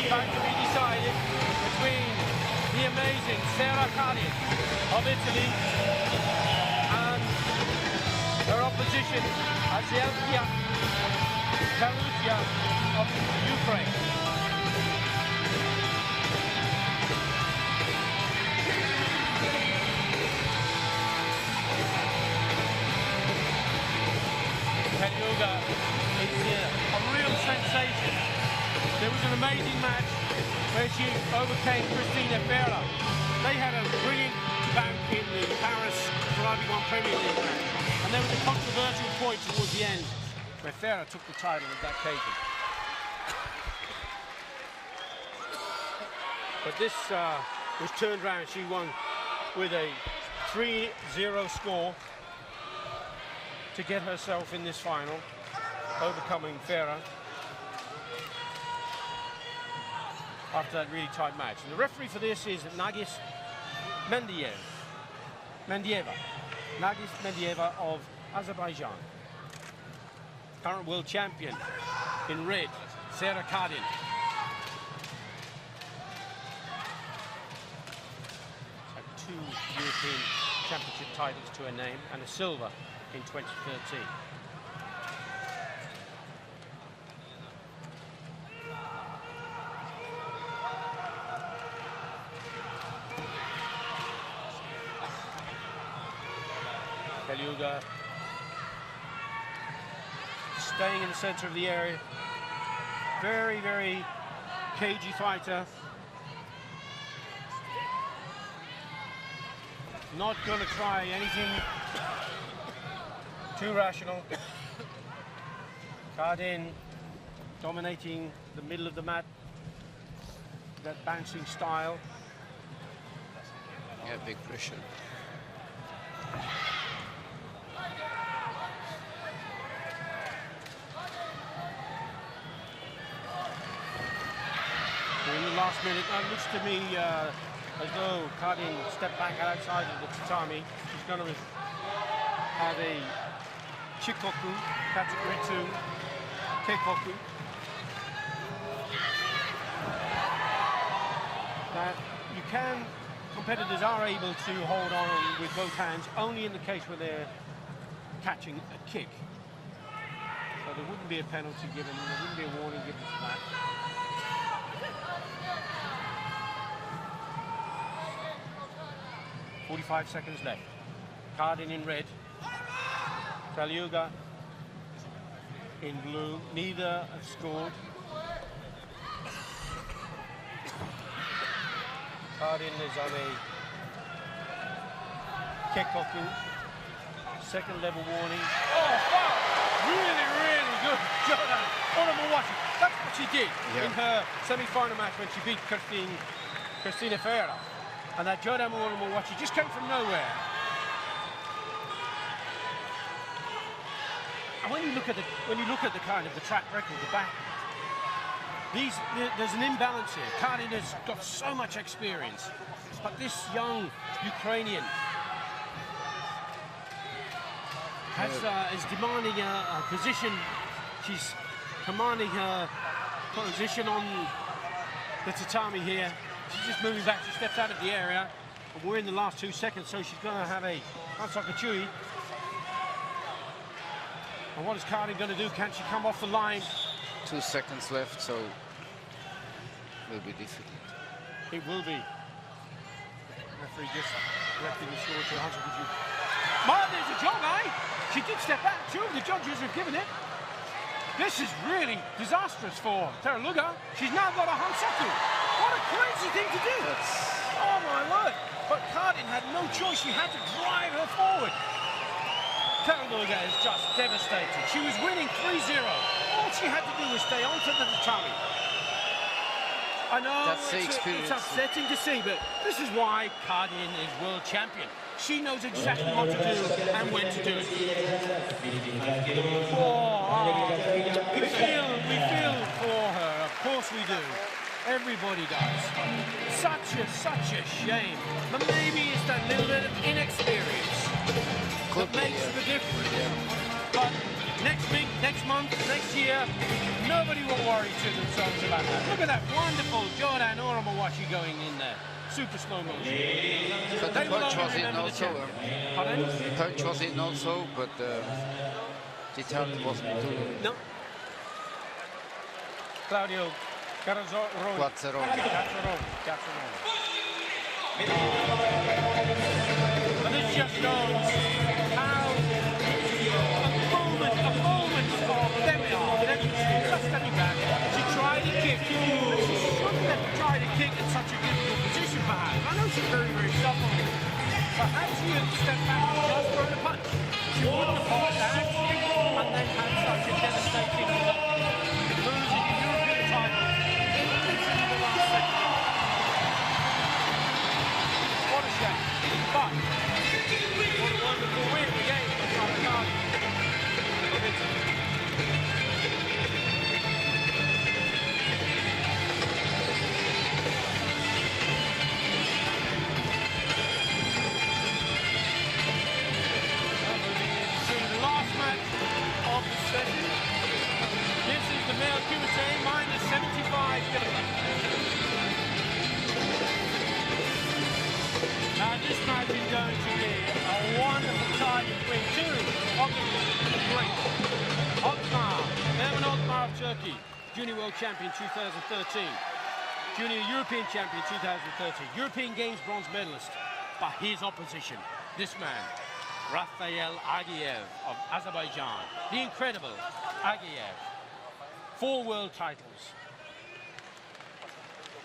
about to be decided between the amazing Sarah Cardin of Italy and her opposition Azelkia Kalutia of Ukraine. Yoga is a real sensation. There was an amazing match where she overcame Christina Ferra. They had a brilliant bout in the Paris Karate One Premier League match, and there was a controversial point towards the end where Ferra took the title on that occasion. But this was turned around. She won with a 3-0 score to get herself in this final, overcoming Ferra after that really tight match. And the referee for this is Nagis Mendieva. Nagis Mendieva of Azerbaijan. Current world champion in red, Sarah Cardin. Two European Championship titles to her name and a silver in 2013. Kaliuga staying in the center of the area. Very, very cagey fighter. Not going to try anything too rational. Cardin dominating the middle of the mat. That bouncing style. Yeah, big pressure. In the last minute, it looks to me as though Cardin stepped back outside of the tatami. She's going to have a Chikoku, category 2, Keikoku. That you can, competitors are able to hold on with both hands only in the case where they're catching a kick. So there wouldn't be a penalty given, there wouldn't be a warning given for that. .45 seconds left. Cardin in red. Kaliuga in blue. Neither have scored. Cardin is on a Keikoku. Second level warning. Oh, foul! Really, really good. Jordan Onomawachi. That's what she did in her semi-final match when she beat Christina Ferra. And that Jordan Onomawachi just came from nowhere. And when you look at the kind of the track record, the back, there's an imbalance here. Kardin has got so much experience, but this young Ukrainian is demanding a position. She's commanding her position on the tatami here. She's just moving back. She steps out of the area, and we're in the last 2 seconds, so she's going to have a Hansakachui. And what is Kardin going to do? Can she come off the line? 2 seconds left, so it will be difficult. It will be. Referee just directing the score to Hansakachui. There's a jog, eh? She did step back. 2 of the judges have given it. This is really disastrous for Terraluga. She's now got a Hansaku. What a crazy thing to do. Oh my word. But Kardin had no choice. She had to drive her forward. Terraluga is just devastated. She was winning 3-0. All she had to do was stay onto the tatami. I know it's upsetting to see, but this is why Kardin is world champion. She knows exactly what to do and when to do it. We feel for her. Of course we do. Everybody does. Such a shame. But maybe it's that little bit of inexperience that makes the difference. But next week, next month, next year, nobody will worry to themselves about that. Look at that wonderful Jordan Oromawashi going in there. Super slow motion. But the punch was in also. The punch was in also, but the Italian wasn't doing it. No. Claudio Cazzaroni. And this just shows how a moment of just stepping back. She tried a kick. She shouldn't have tried a kick in such a difficult position for her. I know she's very, very supple. But had she stepped back and just thrown a punch, she wouldn't have fought that and then had such a devastating losing the European title in literally the last second. What a shame. But what a wonderful win again for Kardin. Of the session. This is the male Kumite minus 75 kilograms. Now this match is going to be a wonderful tie between 2 of the great. Otmar, Mehmet Otmar of Turkey, Junior World Champion 2013, Junior European Champion 2013, European Games bronze medalist. But his opposition, this man, Rafael Agiev of Azerbaijan, the incredible Agiev. 4 world titles.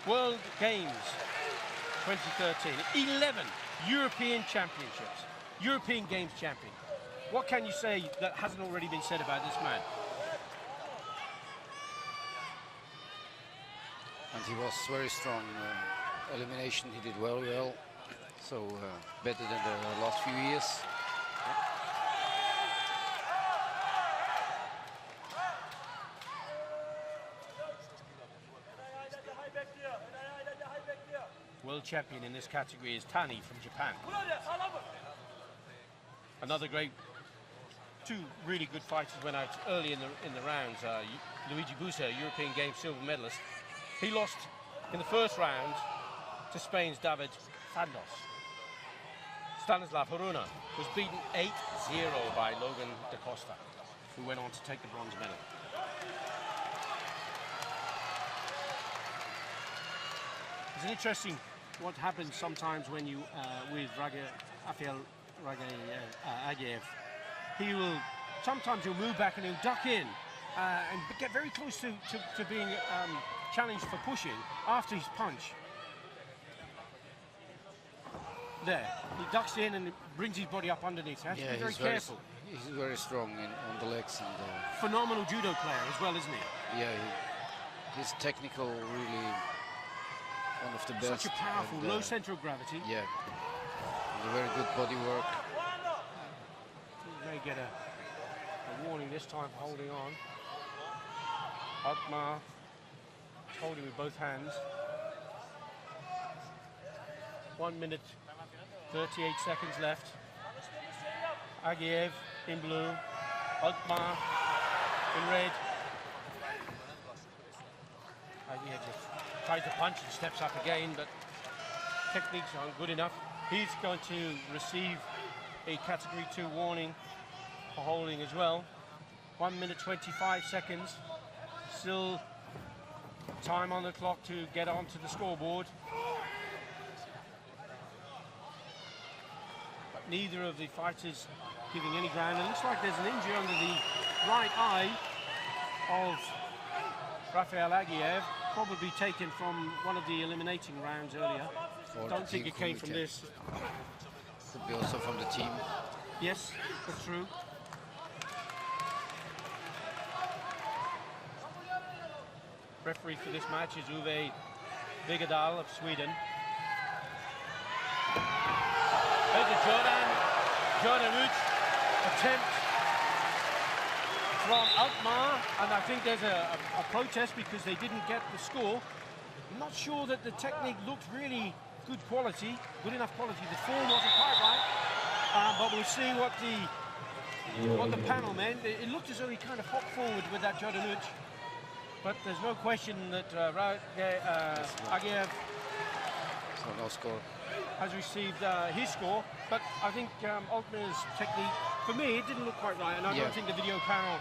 World Games 2013, 11 European Championships, European Games champion. What can you say that hasn't already been said about this man? And he was very strong. Elimination, he did well. So better than the last few years. World champion in this category is Tani from Japan. Another great, 2 really good fighters went out early in the rounds. Luigi Busa, European Games silver medalist. He lost in the first round to Spain's David Sandos. Stanislav Haruna was beaten 8-0 by Logan da Costa, who went on to take the bronze medal. It's an interesting what happens sometimes when you, with Rafael Agiev, sometimes he'll move back and he'll duck in and get very close to being challenged for pushing after his punch. There, he ducks in and brings his body up underneath. He has to be very careful. He's very strong on the legs. And, phenomenal judo player as well, isn't he? Yeah, he's technical, really one of the best. Such a powerful, low center of gravity. Yeah, and a very good body work. He may get a warning this time for holding on. Alkmaar holding with both hands. 1 minute, 38 seconds left. Agiev in blue, Alkmaar in red. Agiev just tries to punch and steps up again, but techniques aren't good enough. He's going to receive a category 2 warning for holding as well. 1 minute 25 seconds. Still time on the clock to get onto the scoreboard. But neither of the fighters giving any ground. It looks like there's an injury under the right eye of Rafael Agiev, probably taken from one of the eliminating rounds earlier. Don't think it came from this. Could be also from the team. Yes, that's true. Referee for this match is Uwe Vigadal of Sweden. There's a Jordan Uch attempt from Alkmaar, and I think there's a protest because they didn't get the score. I'm not sure that the technique looked really good quality, good enough quality. The form wasn't quite right, but we'll see what the panel meant. It looked as though he kind of hopped forward with that Jordan Uch. But there's no question that Agiev no score. has received his score. But I think Alkmaar's technique, for me, it didn't look quite right. And I don't think the video panel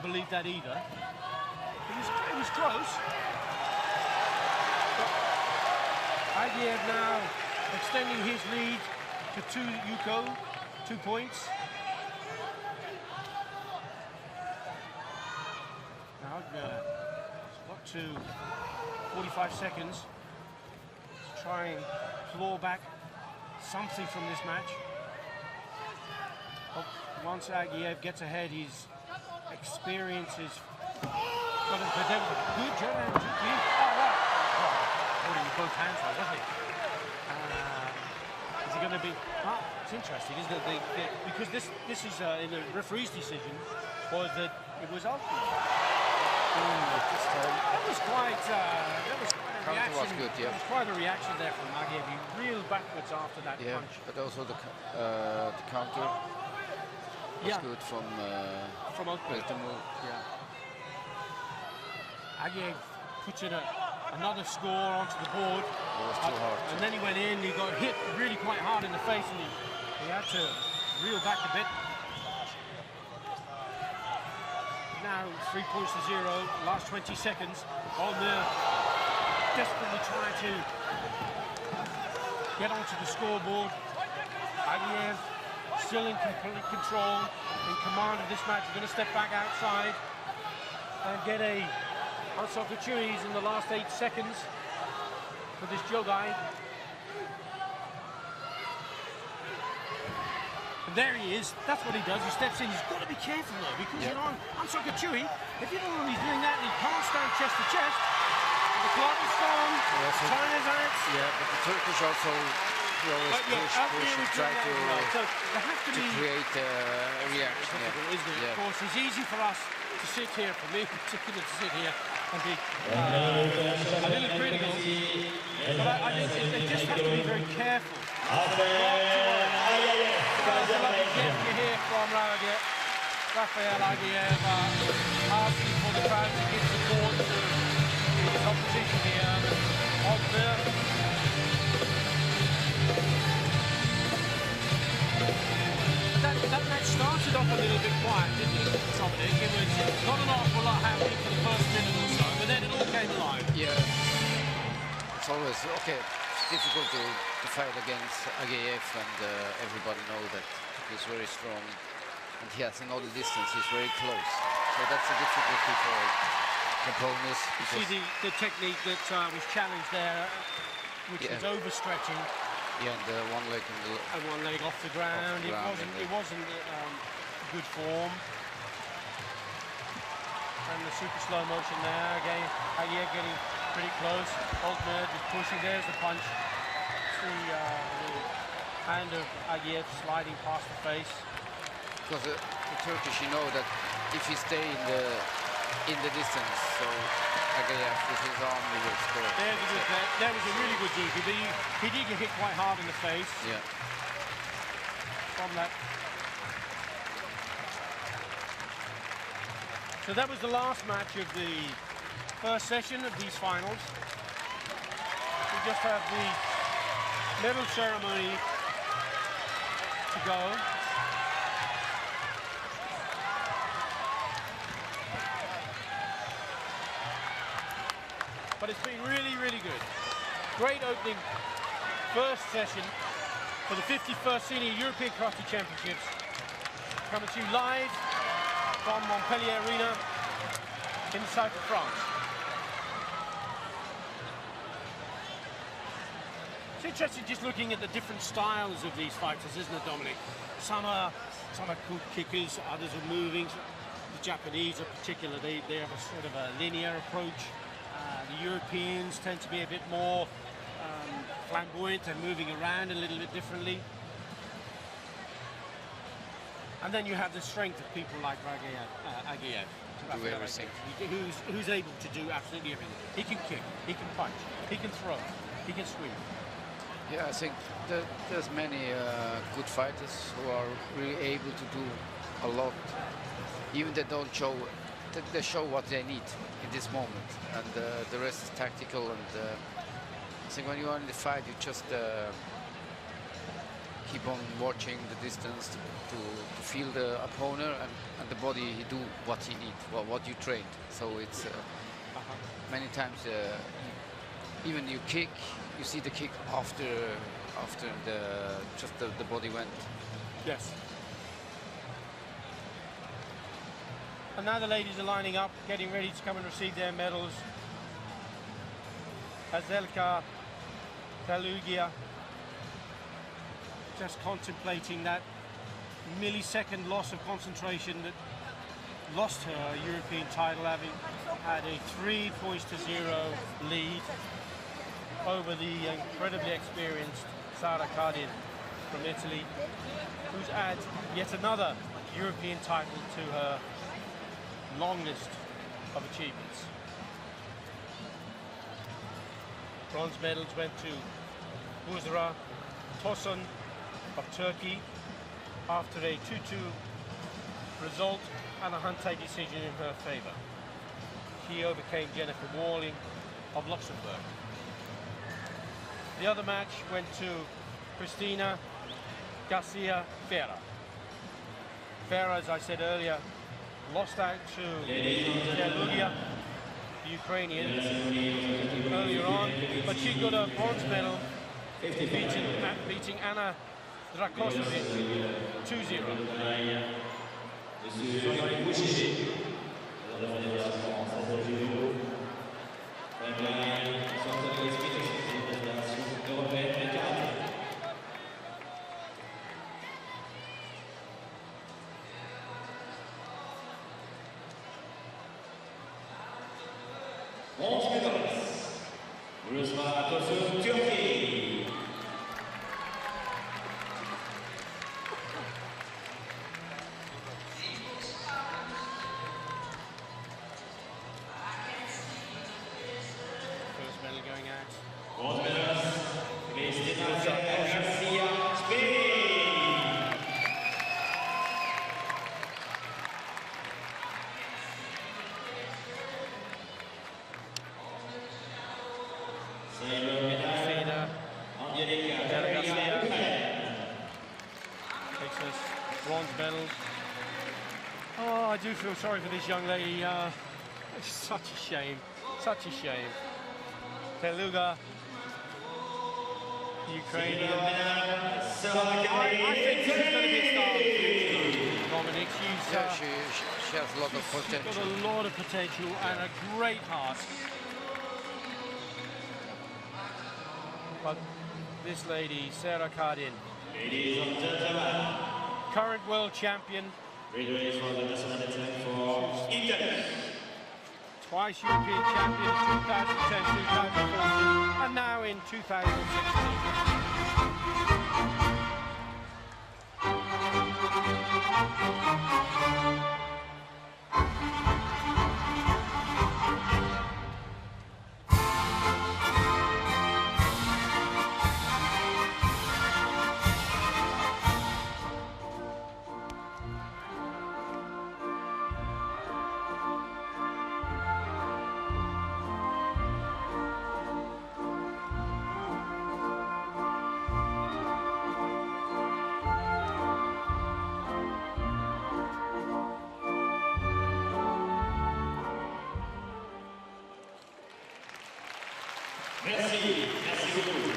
believed that either. It was close. But Agiev now extending his lead to 2 points. Now, got to 45 seconds to try and claw back something from this match. Once Agiev gets ahead, his experience is got a good Jordan. Oh, right. Holding with both hands, though, wasn't he? Is he going to be? It's interesting, isn't it? Because this is in the referee's decision was that it was Alkmaar. That was quite a reaction. Was good, yeah. It was quite a reaction there from Agiev. He reeled backwards after that punch. But also the counter was good from Alkmaar. Yeah. Agiev puts in another score onto the board. It was too hard. And then he went in. He got hit really quite hard in the face, and he had to reel back a bit. Now 3 points to 0, last 20 seconds. Alkmaar desperately trying to get onto the scoreboard. Agiev still in complete control, in command of this match. He's going to step back outside and get a Ansokachuri's in the last 8 seconds for this Jogai. There he is. That's what he does. He steps in. He's got to be careful though, because you know, Ansokachuri, if you don't know he's doing that, he can't stand chest to chest. The clock is gone. Time is out. Yeah, but the Turkish also always push and try to create a reaction. Isn't it? Of course, it's easy for us to sit here, for me in particular, to sit here and be a little critical. But I think they just have to be very careful. There's a lovely gesture here from Rafael Agiev, asking for the crowd to give support to his opposition here. Alkmaar. That match started off a little bit quiet, didn't it, Dominic? It was not an awful lot happening for the first minute or so, but then it all came alive. Yeah. It's always, okay, it's difficult to fight against Agiev, and everybody knows that he's very strong, and he has another distance, he's very close. So that's a difficulty for opponents. You see the technique that was challenged there, which was overstretching. Yeah, and one leg and one leg off the ground. It wasn't good form. And the super slow motion there again. Agiev getting pretty close. Alkmaar just pushing. There's the punch. The hand of Agiev sliding past the face. because the Turkish, you know that if he stay in the distance, so Agayev with his arm he will score. There's a good play. That was a really good DP, but he did get hit quite hard in the face. Yeah. From that. So that was the last match of the first session of these finals. We just have the medal ceremony to go. But it's been really, really good. Great opening first session for the 51st Senior European Karate Championships. Coming to you live from Montpellier Arena in the south of France. It's interesting just looking at the different styles of these fighters, isn't it, Dominic? Some are good kickers, others are moving. The Japanese in particular, they have a sort of a linear approach. The Europeans tend to be a bit more flamboyant and moving around a little bit differently. And then you have the strength of people like Agayev. Do everything. Who's able to do absolutely everything. He can kick, he can punch, he can throw, he can swing. Yeah, I think there's many good fighters who are really able to do a lot. Even they don't show, they show what they need in this moment, and the rest is tactical. And I think when you are in the fight, you just keep on watching the distance to feel the opponent, and the body he do what he needs, what you trained. So it's many times even you kick, you see the kick after the body went. Yes. And now the ladies are lining up, getting ready to come and receive their medals. Azelka Talugia just contemplating that millisecond loss of concentration that lost her European title, having had a 3-0 lead over the incredibly experienced Sara Cardin from Italy, who's added yet another European title to her long list of achievements. Bronze medals went to Buzra Tosun of Turkey after a 2-2 result and a Hante decision in her favour. She overcame Jennifer Walling of Luxembourg. The other match went to Cristina Garcia Ferra. Ferra, as I said earlier, lost out to Talugia, the Ukrainian, earlier on, but she got a bronze medal beating Anna Drakosovic 2-0. Bronze medalist, Rusma Tosun, Turkey. First medal going out. Bronze medalist, Cristina Garcia, Spain. Bronze medals. Oh, I do feel sorry for this young lady. It's such a shame. Such a shame. Teluga, Ukrainian. I think she's going to be a star of the future, Dominic. She has a lot of potential. She's got a lot of potential and a great heart. But this lady, Sara Cardin, Ladies and gentlemen, current world champion, ready for the national team for Italy. twice European champion in 2010, 2014, and now in 2016. Merci, merci beaucoup.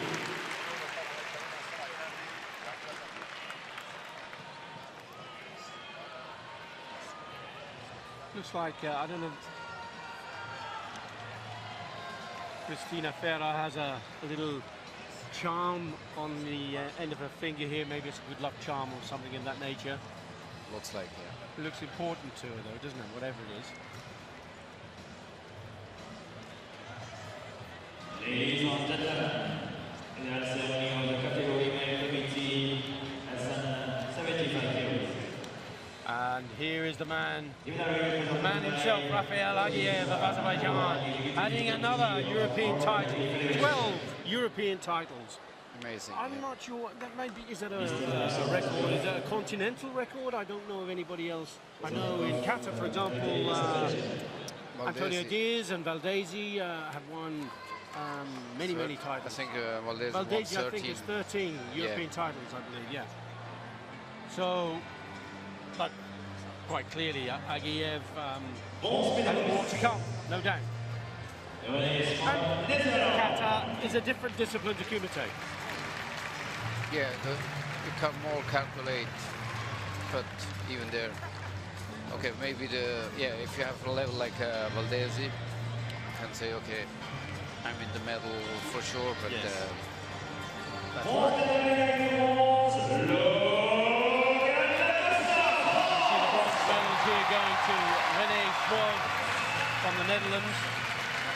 Looks like, I don't know, Christina Ferra has a little charm on the end of her finger here. Maybe it's a good luck charm or something in that nature. Looks like, yeah. It looks important to her though, doesn't it? Whatever it is. Ladies and gentlemen, in the ceremony of the category male committee, as 75 kilos. And here is the man himself, Rafael Agiev of Azerbaijan, adding another European title, 12 European titles. Amazing. I'm yeah. not sure, that might be, is that a record, is that a continental record? I don't know of anybody else. I know in Qatar, for example, Antonio Diaz and Valdesi have won many I titles. think Valdez won Valdesi, 13. I think, is 13 European titles, I believe, yeah. So, but quite clearly, Agiev has more to come, no doubt. And Kata is a different discipline to Kumite. Yeah, you can more calculate, but even there. Okay, maybe if you have a level like Valdesi, you can say, okay, I'm in the medal for sure, but Yes. That's See the bronze medals here going to René Schwab from the Netherlands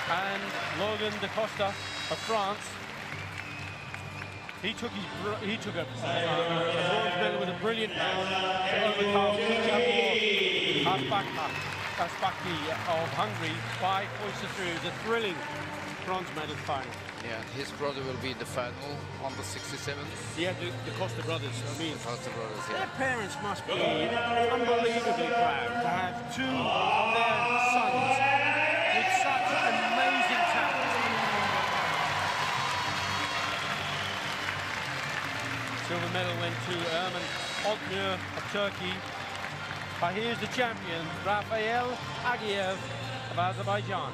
and Logan da Costa of France. He took a bronze medal with a brilliant match to overcome Asbaki of Hungary 5 points to 3. It was a thrilling bronze medal final. yeah, his brother will be in the final on the 67th. Yeah, the Costa brothers. I mean, Costa brothers, their yeah. parents must be unbelievably proud to have two of their sons with such amazing talent. Silver medal went to Erman Altmir of Turkey. But here's the champion, Rafael Agiev of Azerbaijan.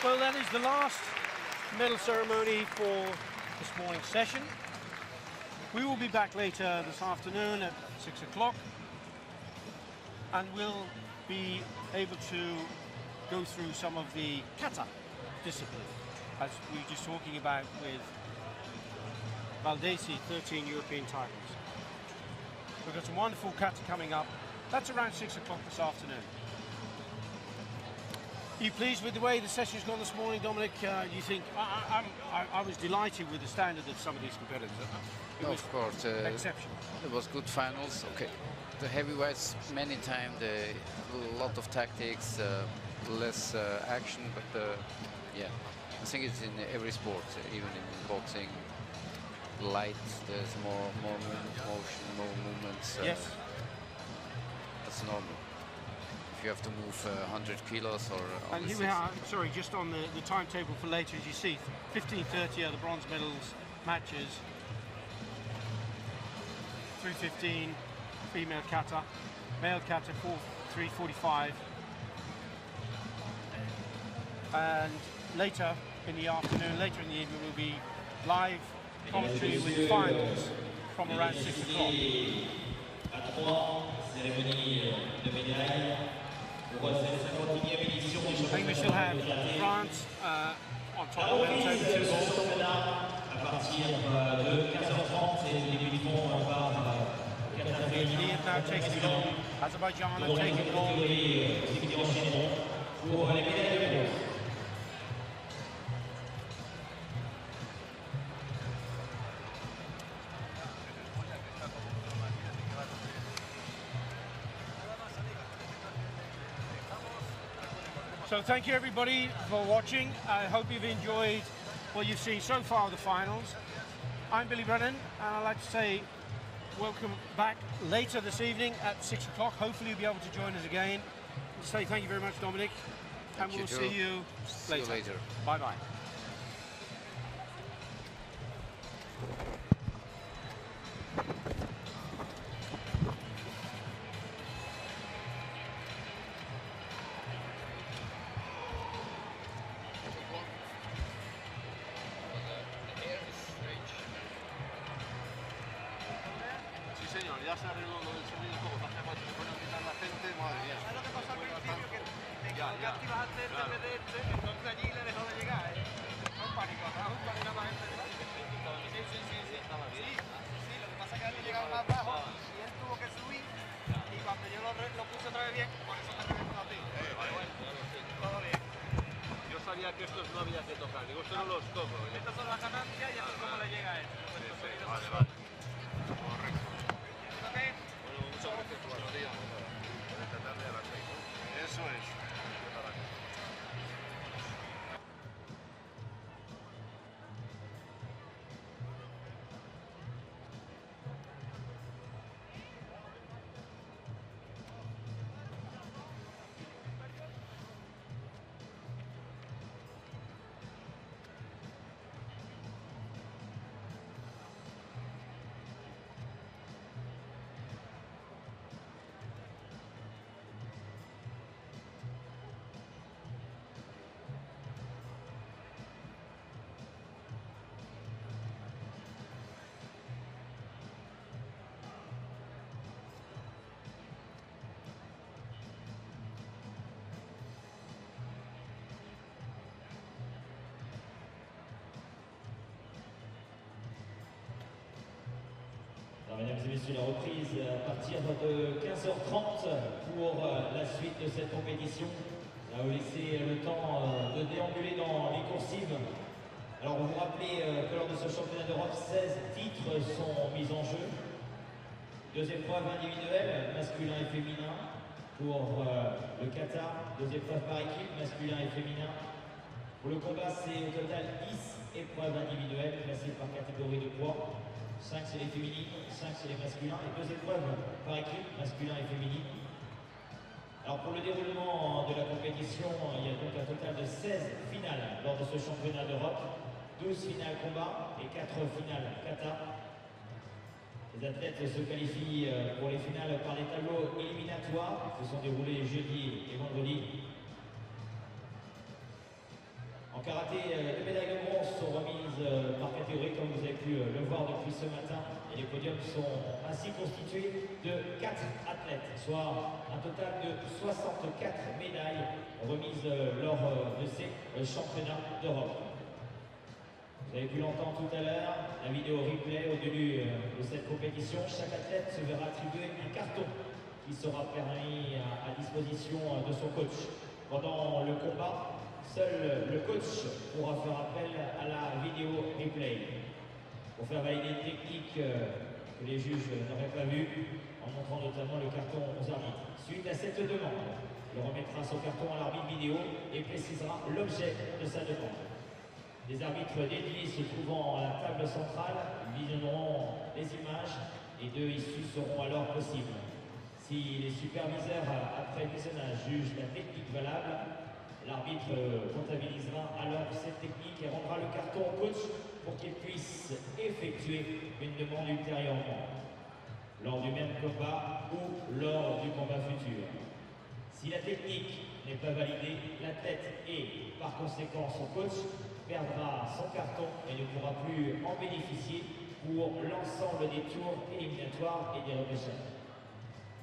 Well, that is the last medal ceremony for this morning's session. We will be back later this afternoon at 6 o'clock, and we'll be able to go through some of the kata discipline, as we were just talking about with Valdesi, 13 European titles. We've got some wonderful kata coming up. That's around 6 o'clock this afternoon. Are you pleased with the way the session's gone this morning, Dominic? You think I was delighted with the standard of some of these competitors. It was Of course, exceptional. it was good finals. Okay, the heavyweights many times a lot of tactics, less action, but yeah, I think it's in every sport, even in boxing. Light, there's more motion, more movements. Yes. That's normal. If you have to move 100 kilos or. And here we are, sorry, just on the timetable for later, as you see, 15:30 are the bronze medals matches. 3:15, female kata, male kata 3:45. And later in the afternoon, later in the evening, will be live commentary with the finals from around 6 o'clock. À 3, cérémonie de médailles pour cette 51e édition du I think we shall have France on top La of reprise them, de ce championnat à partir de 15h30 et nous débuterons par 4 avril. Iran now taking it on, Azerbaijan Nous are aurons les taking it on. catégories qui enchaîneront pour les médailles de bronze. So thank you everybody for watching. I hope you've enjoyed what you've seen so far of the finals. I'm Billy Brennan and I'd like to say welcome back later this evening at 6 o'clock. Hopefully you'll be able to join us again. Say thank you very much, Dominic, and we'll see you later. Bye bye. Señor, ya se arregló lo del sonido todo, para que se pone a quitar la gente, madre mía. ¿Sabes lo que pasó al principio? Que me Ya, equivoqué ya. activaste el Claro. TPD, entonces allí le dejó de llegar, ¿eh? No pánico, ¿no? Pánico a la gente, ¿verdad? Sí, Estaba bien. sí, lo que pasa es que a él le llegaba más bajo y él tuvo que subir y cuando yo lo puse otra vez bien, por eso te reviento a ti. Todo bien. Yo sabía que estos no había que tocar, digo, estos no los toco. Estas son las ganancias y esto es como le llega a él. Estos sonidos Vale, son- vale. Correcto. ¿Entiendes qué? Bueno, muchas gracias por la día. Por esta tarde a las 6, ¿no? Eso es. Alors, mesdames et messieurs, la reprise à partir de 15h30 pour la suite de cette compétition. On va vous laisser le temps de déambuler dans les coursives. Alors, vous vous rappelez que lors de ce championnat d'Europe, 16 titres sont mis en jeu. Deux épreuves individuelles, masculin et féminin, pour le Qatar. Deux épreuves par équipe, masculin et féminin. Pour le combat, c'est au total 10 épreuves individuelles, classées par catégorie de poids. 5 c'est les féminines, 5 c'est les masculins, et 2 épreuves par équipe, masculin et féminine. Alors pour le déroulement de la compétition, il y a donc un total de 16 finales lors de ce championnat d'Europe, 12 finales combat et 4 finales kata. Les athlètes se qualifient pour les finales par des tableaux éliminatoires qui se sont déroulés jeudi et vendredi. En karaté, les médailles de bronze sont remises par catégorie, comme vous avez pu le voir depuis ce matin. Et les podiums sont ainsi constitués de 4 athlètes, soit un total de 64 médailles remises lors de ces championnats d'Europe. Vous avez pu l'entendre tout à l'heure, la vidéo replay au début de cette compétition. Chaque athlète se verra attribuer un carton qui sera permis à disposition de son coach. Pendant le combat, seul le coach pourra faire appel à la vidéo replay pour faire valider une technique que les juges n'auraient pas vue, en montrant notamment le carton aux arbitres. Suite à cette demande, il remettra son carton à l'arbitre vidéo et précisera l'objet de sa demande. Les arbitres dédiés se trouvant à la table centrale visionneront les images et 2 issues seront alors possibles. Si Si les superviseurs, après visionnage, jugent la technique valable, l'arbitre comptabilisera alors cette technique et rendra le carton au coach pour qu'il puisse effectuer une demande ultérieurement, lors du même combat ou lors du combat futur. Si la technique n'est pas validée, la tête et par conséquent son coach perdra son carton et ne pourra plus en bénéficier pour l'ensemble des tours éliminatoires et des repêchages.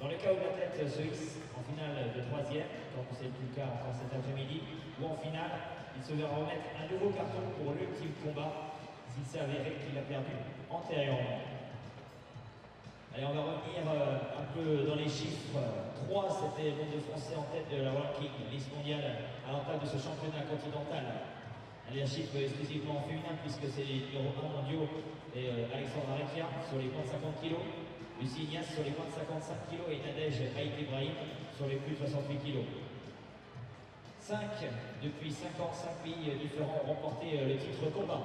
Dans le cas où la tête se hisse en finale de 3e, comme c'est le cas encore cet après-midi, ou en finale, il se verra remettre un nouveau carton pour l'ultime combat s'il s'est avéré qu'il a perdu antérieurement. Allez, on va revenir un peu dans les chiffres. 3, c'était le nombre de Français en tête de la ranking liste mondiale à l'entame de ce championnat continental. Un leadership exclusivement féminin puisque c'est les numéros 1 mondiaux et Alexandra Rekia sur les moins de 50 kg, Lucie Ignace sur les moins de 55 kg et Nadège Haït Ibrahim sur les plus de 68 kg. 5, depuis 5 ans, 5 pays différents ont remporté le titre combat.